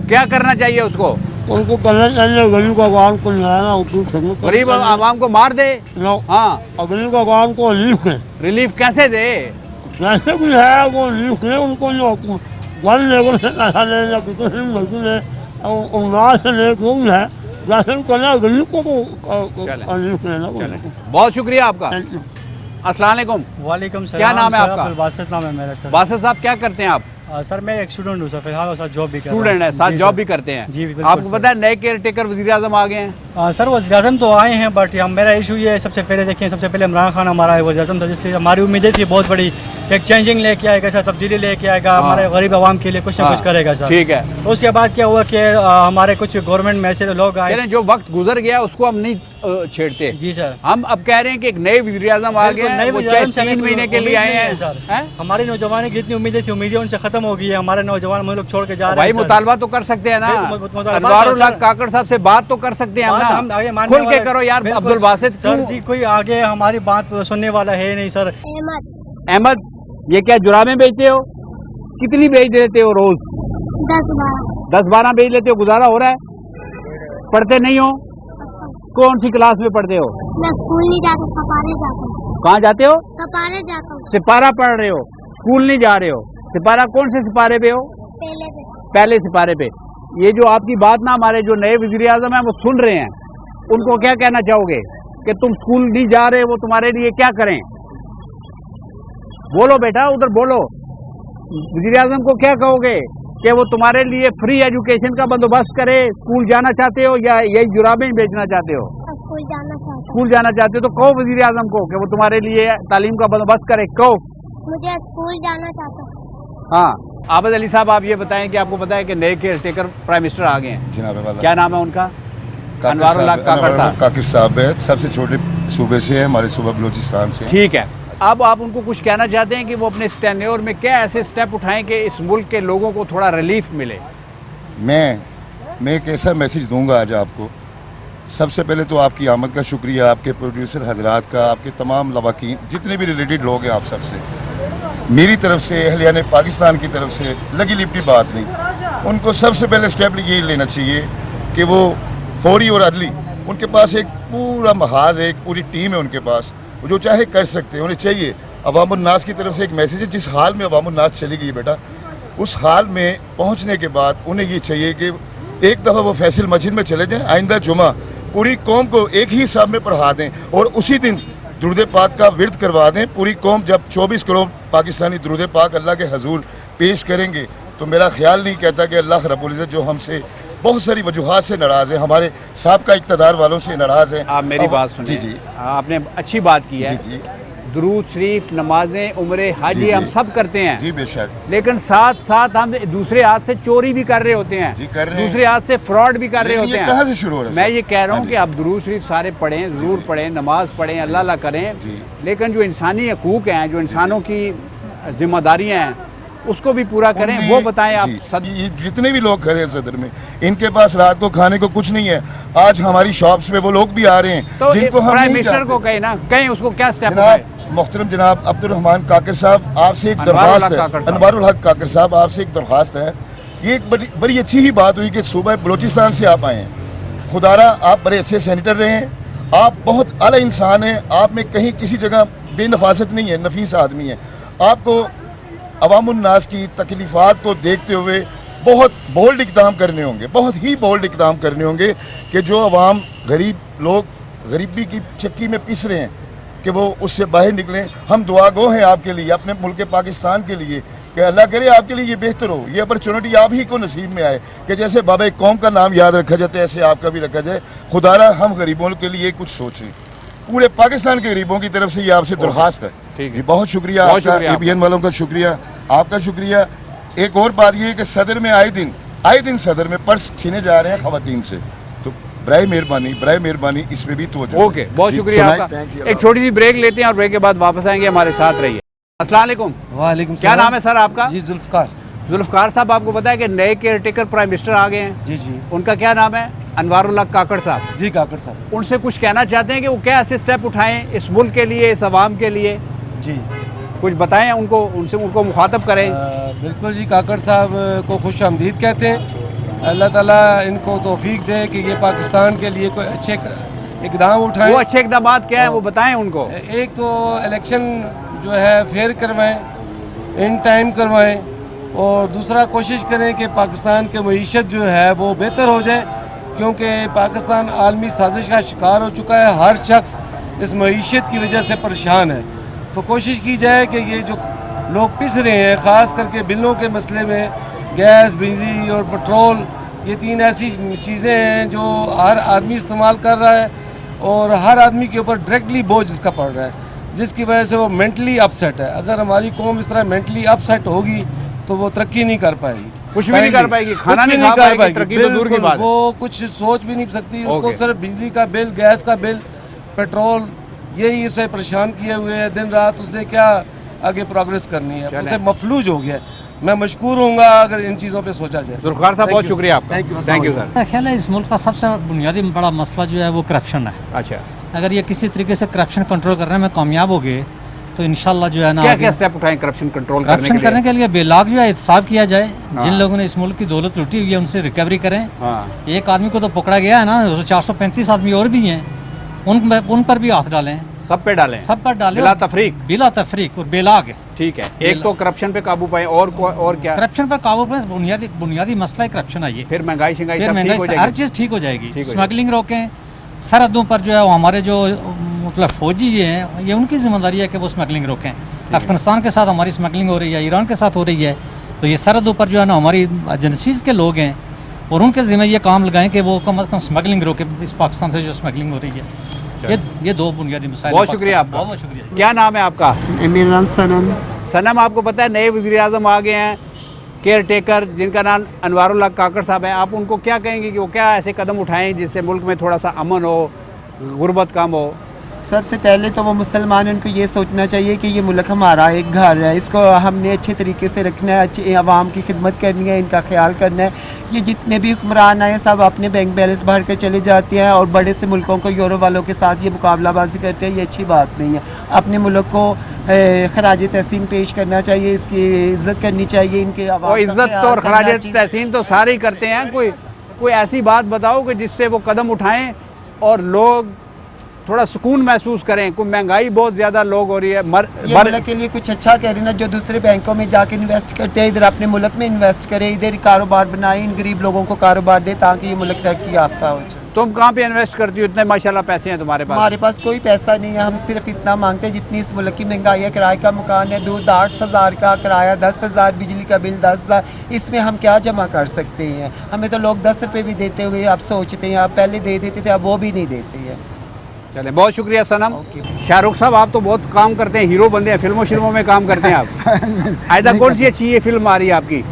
क्या करना चाहिए उसको? उनको करना चाहिए गरीब आवाम को नया, गरीब आवाम को मार दे। हाँ, गरीब आवाम को रिलीफ कैसे दे? जैसे भी है वो रिलीफ दे उनको, जो वन लेवल से पैसा ले या किसी मर्जी ले, उन्नास से ले जो भी है, जैसे करना गरीब को रिलीफ लेना। बहुत शुक्रिया आपका। अस्सलाम वालेकुम। वालेकुम सलाम। क्या नाम है आपका? बासित नाम है मेरा सर। बासित साहब क्या करते हैं आप? सर मैं एक स्टूडेंट हूँ सर, फिलहाल साथ जॉब भी कर स्टूडेंट है, साथ जॉब भी करते हैं। जी बिल्कुल। आपको पता है नए केयर टेकर वज़ीर आज़म आ गए हैं? सर वज़ीर आज़म तो आए हैं, बट मेरा इशू ये है, सबसे पहले देखिए, सबसे पहले इमरान खान हमारा वज़ीर आज़म था, जिससे हमारी उम्मीदें थी बहुत बड़ी, एक चेंजिंग लेके आएगा सर, तब्दीली लेके आएगा, हमारे गरीब आवाम के लिए कुछ ना कुछ करेगा सर। ठीक है। उसके बाद क्या हुआ कि हमारे कुछ गवर्नमेंट में ऐसे लोग आए, जो वक्त गुजर गया उसको हम नहीं छेड़ते। जी सर। हम अब कह रहे हैं कि एक नए वज़ीर आज़म आ गए हैं, वो चाहे 3 महीने के लिए आए हैं सर। हमारी नौजवानों की जितनी उम्मीदें थी, उम्मीदें उनसे खत्म हो गई है। हमारे नौजवान लोग छोड़ के जा रहे हैं। भाई मुतालबा तो कर सकते हैं ना, अनवारुल हक काकड़ साहब से बात तो कर सकते हैं ना, खुल के करो यार। अब्दुल बासित सर जी, कोई आगे हमारी बात सुनने वाला है नहीं सर। अहमद, ये क्या जुराबें बेचते हो? कितनी बेच देते हो रोज? 10-12 बेच लेते हो? गुजारा हो रहा है? पढ़ते नहीं हो? कौन सी क्लास में पढ़ते हो? मैं स्कूल नहीं जाता, सपारे जाता हूँ। कहाँ जाते हो? सपारे जाता हूँ। सिपारा पढ़ रहे हो, स्कूल नहीं जा रहे हो। सिपारा कौन से सिपारे पे हो? पहले सिपारे पे। ये जो आपकी बात ना हमारे जो नए वज़ीर आज़म हैं वो सुन रहे हैं, उनको क्या कहना चाहोगे कि तुम स्कूल नहीं जा रहे, वो तुम्हारे लिए क्या करें? बोलो बेटा, उधर बोलो। वज़ीर आज़म को क्या कहोगे कि वो तुम्हारे लिए फ्री एजुकेशन का बंदोबस्त करे? स्कूल जाना चाहते हो या यही जुराबें बेचना चाहते हो? स्कूल जाना चाहते हो तो कहो वज़ीर आज़म को कि वो तुम्हारे लिए तालीम का बंदोबस्त करे। कहो मुझे स्कूल जाना चाहता हूँ। हाँ, आबद अली साहब, आप ये बताएं कि आपको पता है कि नए केयर टेकर प्राइम मिनिस्टर आ गए हैं? जनाब वाला। क्या नाम है उनका? अनवारुल हक काकड़ साहब है, सबसे छोटे सूबे से है, हमारे सूबा बलूचिस्तान से। ठीक है। अब आप उनको कुछ कहना चाहते हैं कि वो अपने टेन्योर में क्या ऐसे स्टेप उठाएं कि इस मुल्क के लोगों को थोड़ा रिलीफ मिले? मैं एक ऐसा मैसेज दूंगा आज आपको। सबसे पहले तो आपकी आमद का शुक्रिया, आपके प्रोड्यूसर हजरात का, आपके तमाम लवाकीन जितने भी रिलेटेड लोग हैं, आप सबसे मेरी तरफ से, अहलियाने पाकिस्तान की तरफ से लगी लिपटी बात नहीं। उनको सबसे पहले स्टेप ये लेना चाहिए कि वो फौरी और अदली, उनके पास एक पूरा महाज है, एक पूरी टीम है उनके पास, वो जो चाहे कर सकते हैं। उन्हें चाहिए, अवामुन्नास की तरफ से एक मैसेज है, जिस हाल में अवामुन्नास चली गई बेटा, उस हाल में पहुँचने के बाद उन्हें ये चाहिए कि एक दफ़ा वो फैसल मस्जिद में चले जाएँ, आइंदा जुमा पूरी कौम को एक ही हिसाब में पढ़ा दें और उसी दिन दुरूद पाक का विर्द करवा दें। पूरी कौम जब 24 करोड़ पाकिस्तानी दुरूद पाक अल्लाह के हजूर पेश करेंगे तो मेरा ख्याल नहीं कहता कि अल्लाह रब्बुल इज़्ज़त जो हमसे बहुत सारी वजूहात से नाराज़ है, हमारे साहब का इक़्तिदार वालों से नाराज़ है। आप मेरी बात सुनिए। जी जी, आपने अच्छी बात की है। जी जी, दुरूद शरीफ, नमाजें, उम्रे, हज जी, ये हम जी। सब करते हैं जी बेशक, लेकिन साथ साथ हम दूसरे हाथ से चोरी भी कर रहे होते हैं, जी कर रहे हैं। दूसरे हाथ से फ्रॉड भी कर रहे लेकिन होते ये हैं। कहाँ से शुरू हो रहा है? मैं ये कह रहा हाँ हूँ जी। कि आप दुरूद शरीफ सारे पढ़ें, ज़रूर पढ़ें, नमाज पढ़ें, अल्लाह अल्लाह करें, जी। लेकिन जो इंसानी हकूक़ हैं, जो इंसानों की जिम्मेदारियाँ हैं, उसको भी पूरा करें। उनमें- वो बताएं आप। जी, ये जितने भी लोग खड़े हैं सदर में, इनके पास रात को खाने को कुछ नहीं है। आज हमारी शॉप्स में वो लोग भी आ रहे हैं तो जिनको हम प्राइम नहीं मिनिस्टर जानते। को कहें ना, कहें उसको क्या स्टेप जनाब मोहतरम जनाब अब्दुल रहमान काकर साहब, आपसे एक अनवारुल दरख्वास्त हक है। काकर साहब। अनवारुल हक काकर साहब, आपसे एक दरख्वास्त है। ये एक बड़ी अच्छी ही बात हुई कि सूबा बलोचिस्तान से आप आए हैं। खुदारा आप बड़े अच्छे सैनिटर रहे हैं, आप बहुत आला इंसान हैं, आप में कहीं किसी जगह बेनफासत नहीं है, नफीस आदमी है। आपको अवामुन्नास की तकलीफ़ात को देखते हुए बहुत बोल्ड इक़दाम करने होंगे, बहुत ही बोल्ड इक़दाम करने होंगे कि जो अवाम गरीब लोग गरीबी की चक्की में पिस रहे हैं कि वो उससे बाहर निकलें। हम दुआ गो हैं आपके लिए, अपने मुल्क पाकिस्तान के लिए, कि अल्लाह करे आपके लिए ये बेहतर हो, ये अपॉर्चुनिटी आप ही को नसीब में आए कि जैसे बाबा कौम का नाम याद रखा जाता है ऐसे आपका भी रखा जाए। खुदारा हम गरीबों के लिए कुछ सोचें, पूरे पाकिस्तान के गरीबों की तरफ से ये आपसे दरख्वास्त है। जी बहुत शुक्रिया आपका, ABN वालों का शुक्रिया, आपका शुक्रिया। एक और बात ये है कि सदर में आए दिन सदर में पर्स छीने जा रहे हैं ख़वातीन से, तो बराए मेहरबानी इसमें भी तवज्जो। ओके, बहुत शुक्रिया आपका। एक छोटी सी ब्रेक लेते हैं और ब्रेक के बाद वापस आएंगे। हमारे साथ रहिए। अस्सलाम वालेकुम। वालेकुम क्या नाम है सर आपका? जी जुल्फकार। जुल्फकार साहब, आपको पता है कि नए केयर टेकर प्राइम मिनिस्टर आ गए हैं? जी जी। उनका क्या नाम है? अनवारुल हक काकड़ साहब। जी काकड़ साहब। उनसे कुछ कहना चाहते हैं कि वो क्या ऐसे स्टेप उठाएं इस मुल्क के लिए, इस आवाम के लिए? जी कुछ बताएं उनको, उनको मुखातब करें। बिल्कुल जी, काकड़ साहब को खुश आमदीद कहते हैं। अल्लाह ताला इनको तौफीक दे कि ये पाकिस्तान के लिए कोई अच्छे इकदाम उठाएं। वो अच्छे इकदाम क्या है वो बताएं उनको। एक तो इलेक्शन जो है फेयर करवाएं, इन टाइम करवाएं, और दूसरा कोशिश करें कि पाकिस्तान की मईशत जो है वो बेहतर हो जाए, क्योंकि पाकिस्तान आलमी साजिश का शिकार हो चुका है। हर शख्स इस मईशत की वजह से परेशान है। तो कोशिश की जाए कि ये जो लोग पिस रहे हैं, ख़ास करके बिलों के मसले में, गैस, बिजली और पेट्रोल, ये तीन ऐसी चीज़ें हैं जो हर आदमी इस्तेमाल कर रहा है और हर आदमी के ऊपर डायरेक्टली बोझ इसका पड़ रहा है, जिसकी वजह से वो मेंटली अपसेट है। अगर हमारी कौम इस तरह मेंटली अपसेट होगी तो वो तरक्की नहीं कर पाएगी, कुछ भी नहीं कर पाएगी, खाना नहीं खा पाएगी, तरक्की तो दूर की बात है। वो कुछ सोच भी नहीं सकती। उसको सिर्फ बिजली का बिल, गैस का बिल, पेट्रोल, यही उसे परेशान किए हुए है। दिन रात उसने क्या आगे प्रोग्रेस करनी है, उसे मफलूज हो गया। मैं मशकूर हूँगा अगर इन चीज़ों पे सोचा जाए। जुल्फकार साहब बहुत शुक्रिया आपका। Thank you sir. मेरा ख्याल है इस मुल्क का सबसे बुनियादी बड़ा मसला जो है वो करप्शन है। अच्छा, अगर ये किसी तरीके से करप्शन कंट्रोल करने में कामयाब हो गए तो इंशाल्लाह जो है ना, क्या स्टेप उठाएं करप्शन कंट्रोल करने के लिए बेलाग जो है एहतसाब किया जाए। जिन लोगों ने इस मुल्क की दौलत लुटी हुई है उनसे रिकवरी करें। एक आदमी को तो पकड़ा गया है ना, 435 आदमी और भी हैं, उन पर भी हाथ डालें, सब पे डालें, बिला तफरीक और बेलाग। ठीक है, एक तो करप्शन पे काबू पाए और क्या? करप्शन पर काबू पाए, बुनियादी मसला करप्शन है ये। फिर महंगाई हर चीज़ ठीक हो जाएगी। स्मगलिंग रोकें, सरहदों पर जो है हमारे जो मतलब फौजी हैं, ये उनकी जिम्मेदारी है कि वो स्मगलिंग रोकें। अफगानिस्तान के साथ हमारी स्मगलिंग हो रही है, ईरान के साथ हो रही है, तो ये सरहदों पर जो है ना हमारी एजेंसीज़ के लोग हैं और उनके ज़िम्मे ये काम लगाएं कि वो कम अज़ कम स्मगलिंग रोकें इस पाकिस्तान से जो स्मगलिंग हो रही है। ये दो बुनियादी मसाइल। बहुत शुक्रिया आपका। बहुत शुक्रिया। क्या नाम है आपका? मेरा नाम सनम। सनम, आपको पता है नए वज़ीर आज़म आ गए हैं केयर टेकर, जिनका नाम अनवारुल हक काकड़ साहब है। आप उनको क्या कहेंगे कि वो क्या ऐसे कदम उठाएं जिससे मुल्क में थोड़ा सा अमन हो, गुर्बत कम हो? सबसे पहले तो वो मुसलमान, उनको ये सोचना चाहिए कि ये मुल्क हमारा एक घर है, इसको हमने अच्छे तरीके से रखना है, अच्छी आवाम की खिदमत करनी है, इनका ख्याल करना है। ये जितने भी हुक्मरान आए सब अपने बैंक बैलेंस भर कर चले जाते हैं और बड़े से मुल्कों को, यूरो वालों के साथ ये मुकाबलाबाजी करते हैं। ये अच्छी बात नहीं है। अपने मुल्क को खराज तहसीन पेश करना चाहिए, इसकी इज़्ज़त करनी चाहिए। इनके इज़्ज़त तो और खराज तहसीन तो सारे ही करते हैं। कोई ऐसी बात बताओ कि जिससे वो कदम उठाएं और लोग थोड़ा सुकून महसूस करें। कोई महंगाई बहुत ज़्यादा लोग हो रही है, मुल्क के लिए कुछ अच्छा कह रही ना, जो दूसरे बैंकों में जाके इन्वेस्ट करते हैं, इधर अपने मुल्क में इन्वेस्ट करें, इधर कारोबार बनाए, इन गरीब लोगों को कारोबार दे ताकि ये मुल्क तरक्की याफ्ता हो जाए। तुम कहाँ पे इन्वेस्ट करती हो, इतने माशाल्लाह पैसे हैं तुम्हारे पास? हमारे पास कोई पैसा नहीं है, हम सिर्फ इतना मांगते हैं जितनी इस मुल्क की महंगाई है। किराए का मकान है, दूध 8,000 का किराया, 10,000 बिजली का बिल 10,000, इसमें हम क्या जमा कर सकते हैं? हमें तो लोग 10 रुपये भी देते हुए अब सोचते हैं, अब पहले दे देते थे, अब वो भी नहीं देते हैं। चले, बहुत शुक्रिया सनम। शाहरुख साहब आप तो बहुत काम करते हैं, हीरो बंदे हैं, फिल्मों में काम करते हैं आप। आयदा कौन सी अच्छी ये फिल्म आ रही है आपकी?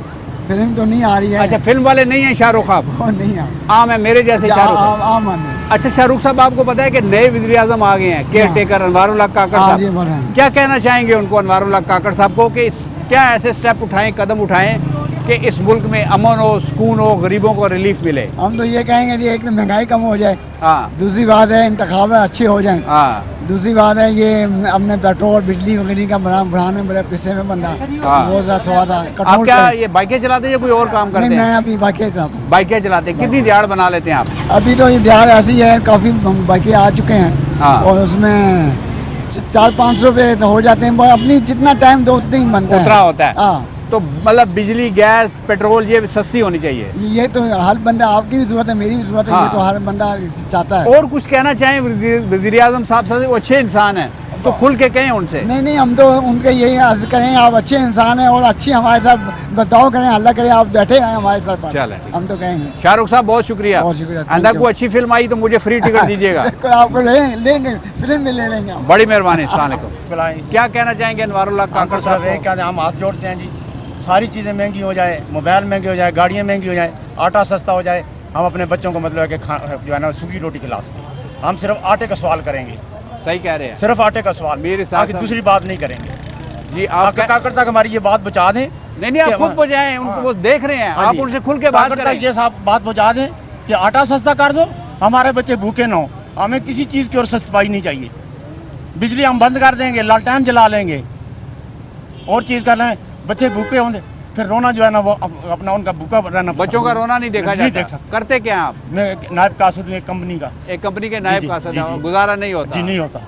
फिल्म तो नहीं आ रही है। अच्छा, फिल्म वाले नहीं है शाहरुख आप? वो नहीं है, आम है मेरे जैसे शाहरुख। आम है। अच्छा शाहरुख साहब, आपको पता है कि नए वज़ीर आज़म आ गए हैं, केयर टेकर अनवारुल हक काकड़ साहब। क्या कहना चाहेंगे उनको, अनवारुल हक काकड़ साहब को, कि क्या ऐसे स्टेप उठाएं, कदम उठाएं कि इस मुल्क में अमन हो, सुकून हो, गरीबों को रिलीफ मिले? हम तो ये कहेंगे कि एक महंगाई कम हो जाए, हाँ। दूसरी बात है इंतखाब अच्छे हो जाएं, हाँ। दूसरी बात है ये अपने पेट्रोल बिजली वगैरह का बढ़ाने में बड़े पैसे में बंदा बहुत ज्यादा। आप क्या ये बाइकें चलाते हैं या कोई और काम करते हैं? मैं अभी बाइकें चलाता हूँ। बाइकें चलाते हैं, कितनी दिहाड़ बना लेते हैं आप? अभी तो ये दिहाड़ ऐसी है, काफी बाइकें आ चुके हैं, हाँ। और उसमें 400-500 रुपये हो जाते हैं, अपनी जितना टाइम दो उतना ही बनता है, उतना होता है। हाँ। तो मतलब बिजली, गैस, पेट्रोल ये सस्ती होनी चाहिए। ये तो हर बंदा, आपकी भी जरूरत है, मेरी भी जरूरत है, हाँ। ये तो हर बंदा चाहता है। और कुछ कहना चाहें वज़ीर आज़म साहब से? वो अच्छे इंसान हैं, तो खुल के कहें उनसे। नहीं, हम तो उनके यही अर्ज करें, आप अच्छे इंसान हैं और अच्छी हमारे साथ बर्ताव करें, अल्लाह करे आप बैठे हैं हमारे साथ। चलें, हम तो कहेंगे। शाहरुख साहब बहुत शुक्रिया। आइंदा कोई अच्छी फिल्म आई तो मुझे फ्री टिकट दीजिएगा। आपको लेंगे, फिल्म में ले लेंगे। बड़ी मेहरबानी। अस्सलाम वालेकुम। क्या कहना चाहेंगे अनवारुल हक काकड़ साहब? हम हाथ जोड़ते हैं जी, सारी चीज़ें महंगी हो जाए, मोबाइल महंगे हो जाए, गाड़ियाँ महंगी हो जाए, आटा सस्ता हो जाए, हम अपने बच्चों को मतलब है कि जो है ना सूखी रोटी खिला सकें। हम सिर्फ आटे का सवाल करेंगे। सही कह रहे हैं, सिर्फ आटे का सवाल, मेरे साथ दूसरी बात नहीं करेंगे जी। आप काकड़ तक हमारी ये बात पहुँचा दें। नहीं, आप खुद पहुँचाएं, उनको वो देख रहे हैं, आप उनसे खुल के बात करें। ये साहब बात पहुँचा दें कि आटा सस्ता कर दो, हमारे बच्चे भूखे ना हो, हमें किसी चीज़ की और सस्ताई नहीं चाहिए। बिजली हम बंद कर देंगे, लालटेन जला लेंगे, और चीज़ कर लें, बच्चे भूखे होंगे, फिर रोना जो है ना वो अपना उनका भूखा रहना। बच्चों का रोना नहीं देखा जाता। देख सकते। करते क्या हैं आप? मैं नायब कासद हूँ एक कंपनी का। एक कंपनी के नायब कासद हैं, गुजारा नहीं होता? जी नहीं होता।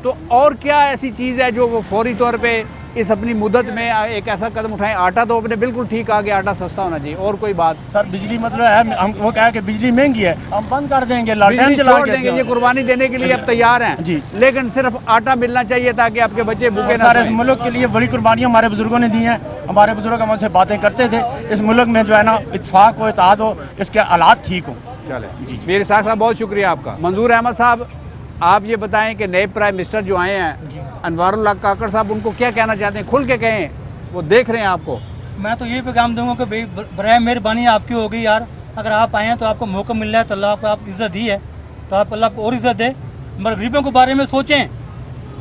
तो और क्या ऐसी चीज़ है जो वो फौरी तौर पे इस अपनी मुद्दत में एक ऐसा कदम उठाएं? आटा तो अपने बिल्कुल ठीक आ गया, आटा सस्ता होना चाहिए, और कोई बात? सर बिजली मतलब है, हम वो कहा कि बिजली महंगी है, हम बंद कर देंगे, लालटेन जला देंगे। ये कुर्बानी देने के लिए अब तैयार हैं जी, लेकिन सिर्फ आटा मिलना चाहिए ताकि आपके बच्चे भूखे ना सोएं। इस मुल्क के लिए बड़ी कुर्बानियाँ हमारे बुजुर्गों ने दी हैं। हमारे बुजुर्ग हमसे बातें करते थे, इस मुल्क में जो है ना इत्तेफाक हो, इत्तेहाद हो, इसके हालात ठीक हो। चले जी, मेरे साथ बहुत शुक्रिया आपका। मंजूर अहमद साहब, आप ये बताएं कि नए प्राइम मिनिस्टर जो आए हैं अनवारुल हक काकड़ साहब, उनको क्या कहना चाहते हैं? खुल के कहें, वो देख रहे हैं आपको। मैं तो ये पैगाम दूंगा कि भाई बराए मेहरबानी आपकी होगी यार, अगर आप आए हैं तो आपको मौका मिल रहा है तो अल्लाह आपको आप इज़्ज़त दी है तो आप अल्लाह को और इज़्ज़त दे। मगर गरीबों के बारे में सोचें,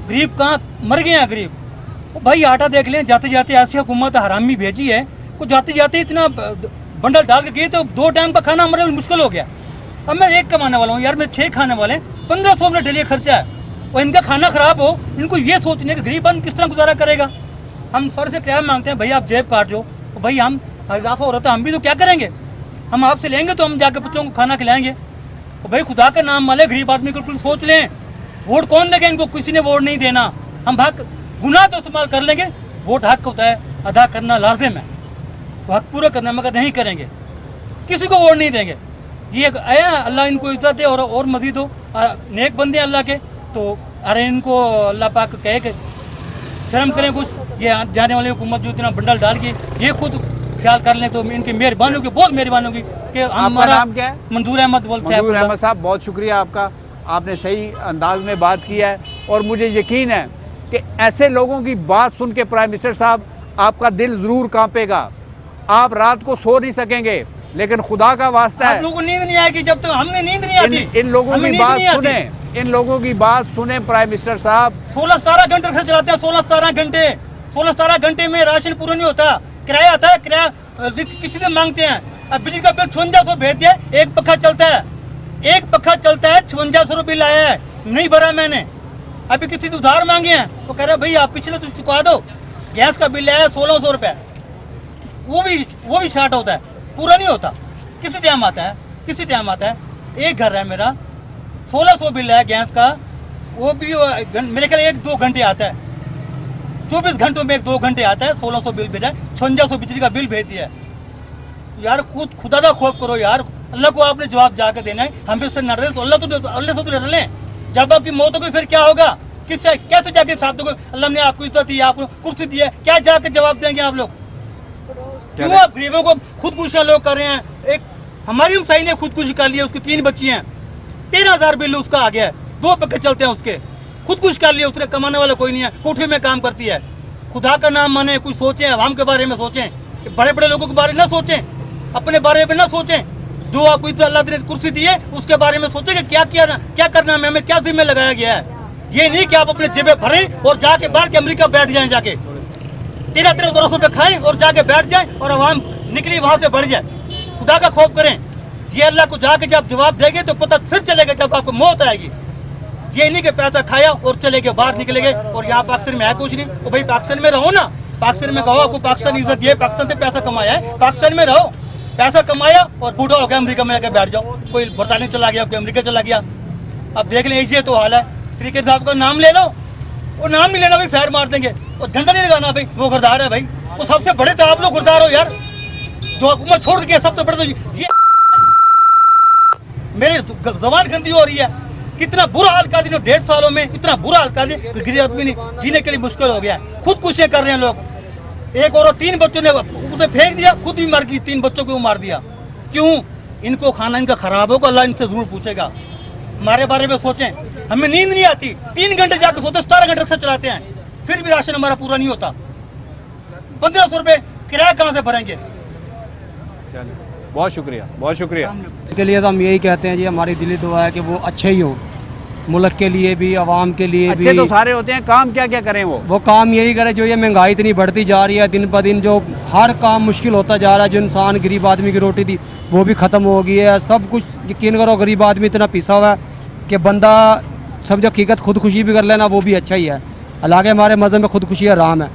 गरीब कहाँ मर गए हैं गरीब। भाई आटा देख लें, जाते जाते ऐसी हुकूमत हरामी भेजी है, कुछ जाते जाते इतना बंडल डाल के गए तो 2 टाइम का खाना हमारे मुश्किल हो गया। अब मैं एक कमाने वाला हूँ यार, मेरे 6 खाने वाले, 1500 में डेली खर्चा है, और इनका खाना खराब हो, इनको ये सोचने कि गरीब आदमी किस तरह गुजारा करेगा। हम सर से क्या मांगते हैं, भाई आप जेब काट दो, तो भाई हम इजाफा हो रहा था, हम भी तो क्या करेंगे, हम आपसे लेंगे तो हम जाकर बच्चों को खाना खिलाएंगे। तो भाई खुदा का नाम वाले गरीब आदमी को कुछ सोच लें। वोट कौन देगा इनको? किसी ने वोट नहीं देना। हम हक गुनाह तो इस्तेमाल कर लेंगे, वोट हक होता है, अदा करना लाजिम है, वो हक पूरा करना, मगर नहीं करेंगे, किसी को वोट नहीं देंगे। ये आया अल्लाह इनको इज्जत दे और मजीद हो, नेक बंदे अल्लाह के, तो अरे इनको अल्लाह पाक कहे कि शर्म करें कुछ। ये जाने वाली हुकूमत जो इतना बंडल डाल के ये खुद ख्याल कर लें तो इनकी मेहरबानी होगी, बहुत मेहरबानी होगी। कि हमारा नाम क्या है? मंजूर अहमद बोलते हैं। मंजूर अहमद साहब, बहुत शुक्रिया आपका, आपने सही अंदाज में बात किया है, और मुझे यकीन है कि ऐसे लोगों की बात सुन के प्राइम मिनिस्टर साहब आपका दिल ज़रूर कांपेगा। आप रात को सो नहीं सकेंगे, लेकिन खुदा का वास्ता है, आप लोगों को नींद नहीं आएगी जब तक हमें नींद नहीं आती। इन लोगों की बात सुने, इन लोगों की बात सुने प्राइम मिनिस्टर साहब। 16-17 घंटे खर्च चलाते हैं, 16-17 घंटे में राशन पूरा नहीं होता, किराया आता है, किराया किसी से मांगते हैं। अब बिजली का बिल 5600 भेज दिया, एक पखा चलता है, 5600 बिल आया है, नहीं भरा मैंने। अभी किसी से उधार मांगे हैं, वो कह रहे भाई आप पिछले तो चुका दो। गैस का बिल आया 1600 रुपये, वो भी शार्ट होता है, पूरा नहीं होता, किसी टाइम आता है। एक घर है मेरा, 1600 बिल है गैस का, वो भी मेरे ख्याल 1-2 घंटे आता है, 24 घंटों में 1-2 घंटे आता है। 1600 बिल भेजा है, 5600 बिजली का बिल भेज दिया है। यार खुदा का खौफ करो यार, अल्लाह को आपने जवाब जाकर देना है। हम भी उससे न डरे तो अल्लाह से तो डर लें। जब आपकी मौत होगी फिर क्या होगा? किससे कैसे जाके साथ दोगे? अल्लाह ने आपको इज्जत दी, आपको कुर्सी दी है, क्या जाके जवाब देंगे आप लोग? क्यों आप गरीबों को खुदकुशियां लोग कर रहे हैं? एक हमारी हमसाई ने खुदकुशी कर लिया, उसकी 3 बच्ची हैं, 13,000 बिल उसका आ गया है, 2 पक्के चलते हैं उसके, खुदकुश कर लिया उसने। कमाने वाला कोई नहीं है, कोठे में काम करती है। खुदा का नाम माने, कुछ सोचें, आवाम के बारे में सोचें, बड़े बड़े लोगों के बारे में ना सोचें, अपने बारे में ना सोचें। जो आपको इज्जत अल्लाह ने कुर्सी दी है उसके बारे में सोचें कि क्या करना है, हमें क्या जिम्मे लगाया गया है। ये नहीं कि आप अपने जेबें भरें और जाके बाहर के अमेरिका बैठ जाएं, जाके 13-13 रुपए खाएं और जाके बैठ जाएं और आवाम निकली वहां से बढ़ जाए। खुदा का खौफ करें। ये अल्लाह को जाके जब जवाब देंगे तो पता फिर चलेगा जब आपको मौत आएगी। ये नहीं कि पैसा खाया और चले गए, बाहर निकले गए और यहाँ पाकिस्तान में है कुछ नहीं। तो भाई पाकिस्तान में रहो ना, पाकिस्तान में कहो आपको पाकिस्तान इज्जत दिए, पाकिस्तान से पैसा कमाया है, पाकिस्तान में रहो। पैसा कमाया और बूढ़ा हो गया अमेरिका में जाकर बैठ जाओ, कोई बरतानिया चला गया, कोई अमेरिका चला गया। अब देख लें ये तो हाल है। तरीके साहब का नाम ले लो, वो नाम नहीं लेना भाई, फैर मार देंगे। और झंडा नहीं लगाना भाई, वो गुरदार है भाई, वो सबसे बड़े तो आप लोग गुरदार हो यार, जो हुकूमत छोड़ के सबसे बड़े तो ये। मेरी जबान गंदी हो रही है। कितना बुरा हाल कर दिया 1.5 सालों में, इतना बुरा हाल कर दिया कि गरीब आदमी जीने के लिए मुश्किल हो गया है। खुदकुशियां कर रहे हैं लोग। एक और 3 बच्चों ने उसे फेंक दिया, खुद भी मर गई, 3 बच्चों को मार दिया। क्यों? इनको खाना इनका खराब होगा, अल्लाह इनसे जरूर पूछेगा। हमारे बारे में सोचें, हमें नींद नहीं आती, 3 घंटे जाकर सोते, 17 घंटे रिक्शा चलाते हैं, फिर भी राशन हमारा पूरा नहीं होता। 1500 रुपए किराया कहाँ से भरेंगे? बहुत शुक्रिया, बहुत शुक्रिया। के लिए तो हम यही कहते हैं जी, हमारी दिली दुआ है कि वो अच्छे ही हो, मुल्क के लिए भी, आवाम के लिए भी। अच्छे तो सारे होते हैं, काम क्या क्या करें? वो काम यही करे, जो ये महंगाई इतनी बढ़ती जा रही है दिन ब दिन, जो हर काम मुश्किल होता जा रहा है, जो इंसान गरीब आदमी की रोटी थी वो भी ख़त्म हो गई है। सब कुछ यकीन करो, गरीब आदमी इतना पिसा हुआ है कि बंदा समझो हकीकत खुदकुशी भी कर लेना वो भी अच्छा ही है। हालांकि हमारे मज़हब में खुदकुशी हराम है,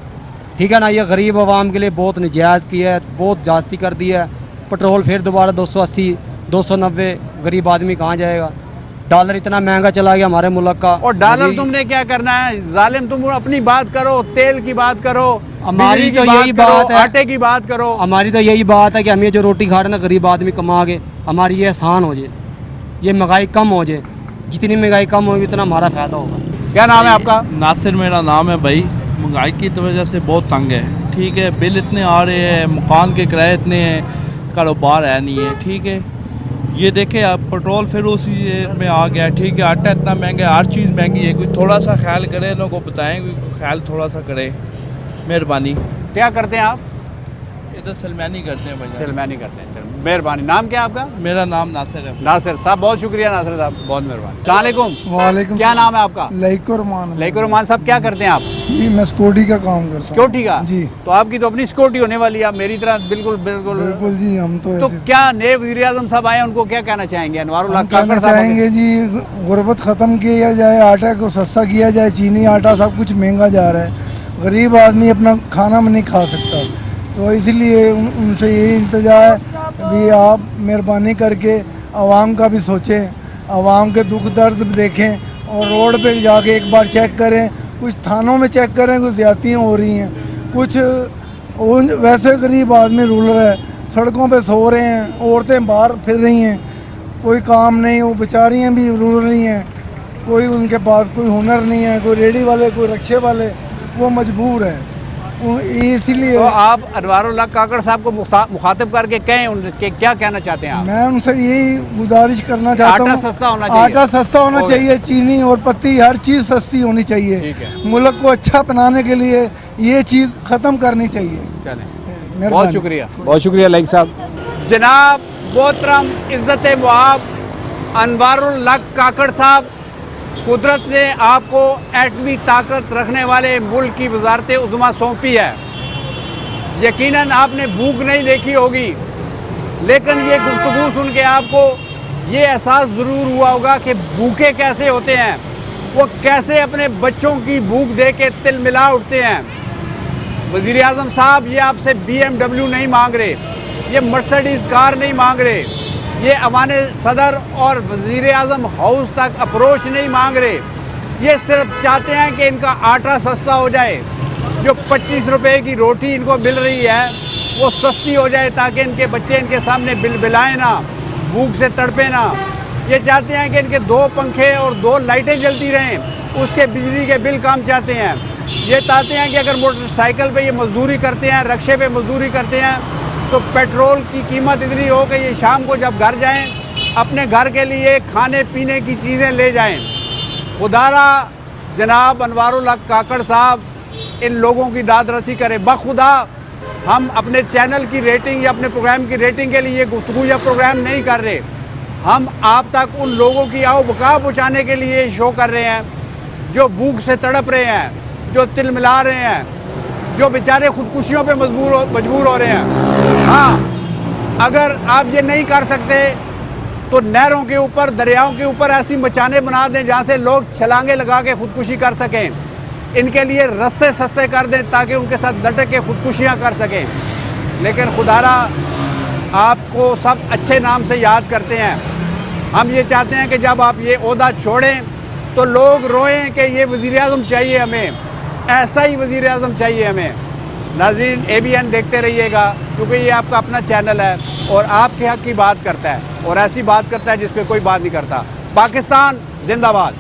ठीक है ना। ये गरीब आवाम के लिए बहुत नजायज़ की है, बहुत जास्ती कर दी है। पेट्रोल फिर दोबारा 280, 290, गरीब आदमी कहाँ जाएगा? डॉलर इतना महंगा चला गया हमारे मुल्क का। और डॉलर तुमने क्या करना है? जालिम, तुम अपनी बात करो, तेल की बात करो, हमारी तो यही बात है, आटे की बात करो। हमारी तो यही बात है कि हम ये जो रोटी खा रहे हैं ना, गरीब आदमी कमा के, हमारी ये आसान हो जाए, ये महंगाई कम हो जाए। जितनी महंगाई कम होगी उतना हमारा फ़ायदा होगा। क्या नाम है आपका? नासिर मेरा नाम है भाई। महंगाई की वजह से बहुत तंग है, ठीक है। बिल इतने आ रहे हैं, मकान के किराए इतने हैं, कारोबार है नहीं है, ठीक है। ये देखें आप, पेट्रोल फिर उसी में आ गया, ठीक है। आटा इतना महंगा है, हर चीज़ महंगी है। कोई थोड़ा सा ख्याल करे, लोगों को बताएं, कोई ख्याल थोड़ा सा करे, मेहरबानी। क्या करते हैं आप? इधर सलमानी करते हैं भाई। सलमानी करते हैं, चलो मेहरबानी। नाम क्या आपका? मेरा नाम नासिर है। नासिर साहब, बहुत शुक्रिया नासिर साहब, बहुत मेहरबानी। अस्सलाम वालेकुम। क्या नाम है आपका? लईकुरमान। लईकुरमान साहब, क्या करते हैं आप? जी मैं सिक्योरिटी का काम करता हूँ। सिक्योरिटी का? जी। तो आपकी तो अपनी सिक्योरिटी होने वाली है, आप मेरी तरह बिल्कुल बिल्कुल बिल्कुल जी। हम तो क्या नए वज़ीर आज़म साहब आए, उनको क्या कहना चाहेंगे? अनवारुल हक कहना चाहेंगे जी, गुर्बत ख़त्म किया जाए, आटा को सस्ता किया जाए, चीनी आटा सब कुछ महंगा जा रहा है, गरीब आदमी अपना खाना में नहीं खा सकता। तो इसलिए उनसे यही इल्तिजा है भी आप मेहरबानी करके आवाम का भी सोचें, आवाम के दुख दर्द देखें और रोड पे जाके एक बार चेक करें। कुछ थानों में चेक करें, कुछ ज़्यादतियाँ हो रही हैं, कुछ वैसे गरीब आदमी रूलर है, सड़कों पे सो रहे हैं, औरतें बाहर फिर रही हैं, कोई काम नहीं, वो बेचारियाँ भी रूल रही हैं, कोई उनके पास कोई हुनर नहीं है, कोई रेडी वाले, कोई रिक्शे वाले, वो मजबूर है। इसीलिए तो आप अनवारुल हक काकड़ साहब को मुखातिब करके कहें, उनके क्या कहना चाहते हैं आप? मैं उनसे यही गुजारिश करना चाहता हूँ, आटा सस्ता होना चाहिए, आटा सस्ता होना चाहिए, चीनी और पत्ती हर चीज़ सस्ती होनी चाहिए। मुल्क को अच्छा बनाने के लिए ये चीज़ ख़त्म करनी चाहिए। चलें, बहुत शुक्रिया, बहुत शुक्रिया लाइक साहब। जनाब मोहतरम इज़्ज़त मुआब अनवारुल हक काकड़ साहब, कुदरत ने आपको एटमी ताकत रखने वाले मुल्क की वजारत उज़्मा सौंपी है। यकीनन आपने भूख नहीं देखी होगी, लेकिन ये गुफ्तगू सुन के आपको ये एहसास ज़रूर हुआ होगा कि भूखे कैसे होते हैं, वो कैसे अपने बच्चों की भूख दे के तिल मिला उठते हैं। वज़ीर आज़म साहब, ये आपसे BMW नहीं मांग रहे, ये मर्सिडीज़ कार नहीं मांग रहे, ये अवाने सदर और वज़ीर आज़म हाउस तक अप्रोच नहीं मांग रहे। ये सिर्फ चाहते हैं कि इनका आटा सस्ता हो जाए, जो 25 रुपए की रोटी इनको मिल रही है वो सस्ती हो जाए, ताकि इनके बच्चे इनके सामने बिलबिलाएं ना। भूख से तड़पे ना। ये चाहते हैं कि इनके 2 पंखे और 2 लाइटें जलती रहें, उसके बिजली के बिल कम चाहते हैं। ये चाहते हैं कि अगर मोटरसाइकिल पे ये मजदूरी करते हैं, रक्शे पे मजदूरी करते हैं, तो पेट्रोल की कीमत इतनी हो कि ये शाम को जब घर जाएं अपने घर के लिए खाने पीने की चीज़ें ले जाएं। खुदारा जनाब अनवारुल हक काकड़ साहब इन लोगों की दाद रसी करें। बखुदा हम अपने चैनल की रेटिंग या अपने प्रोग्राम की रेटिंग के लिए गुफ्तगू या प्रोग्राम नहीं कर रहे, हम आप तक उन लोगों की आओ बका पहुँचाने के लिए शो कर रहे हैं जो भूख से तड़प रहे हैं, जो तिल मिला रहे हैं, जो बेचारे खुदकुशियों पे मजबूर हो रहे हैं। हाँ, अगर आप ये नहीं कर सकते तो नहरों के ऊपर, दरियाओं के ऊपर ऐसी मचाने बना दें जहाँ से लोग छलांगे लगा के खुदकुशी कर सकें। इनके लिए रस्से सस्ते कर दें ताकि उनके साथ लटक के खुदकुशियाँ कर सकें। लेकिन खुदारा आपको सब अच्छे नाम से याद करते हैं। हम ये चाहते हैं कि जब आप ये ओहदा छोड़ें तो लोग रोएं कि ये वज़ीर-ए-आज़म चाहिए हमें, ऐसा ही वज़ीर-ए-आज़म चाहिए हमें। नाज़रीन, ABN देखते रहिएगा क्योंकि ये आपका अपना चैनल है और आपके हक़ की बात करता है और ऐसी बात करता है जिस पे कोई बात नहीं करता। पाकिस्तान जिंदाबाद।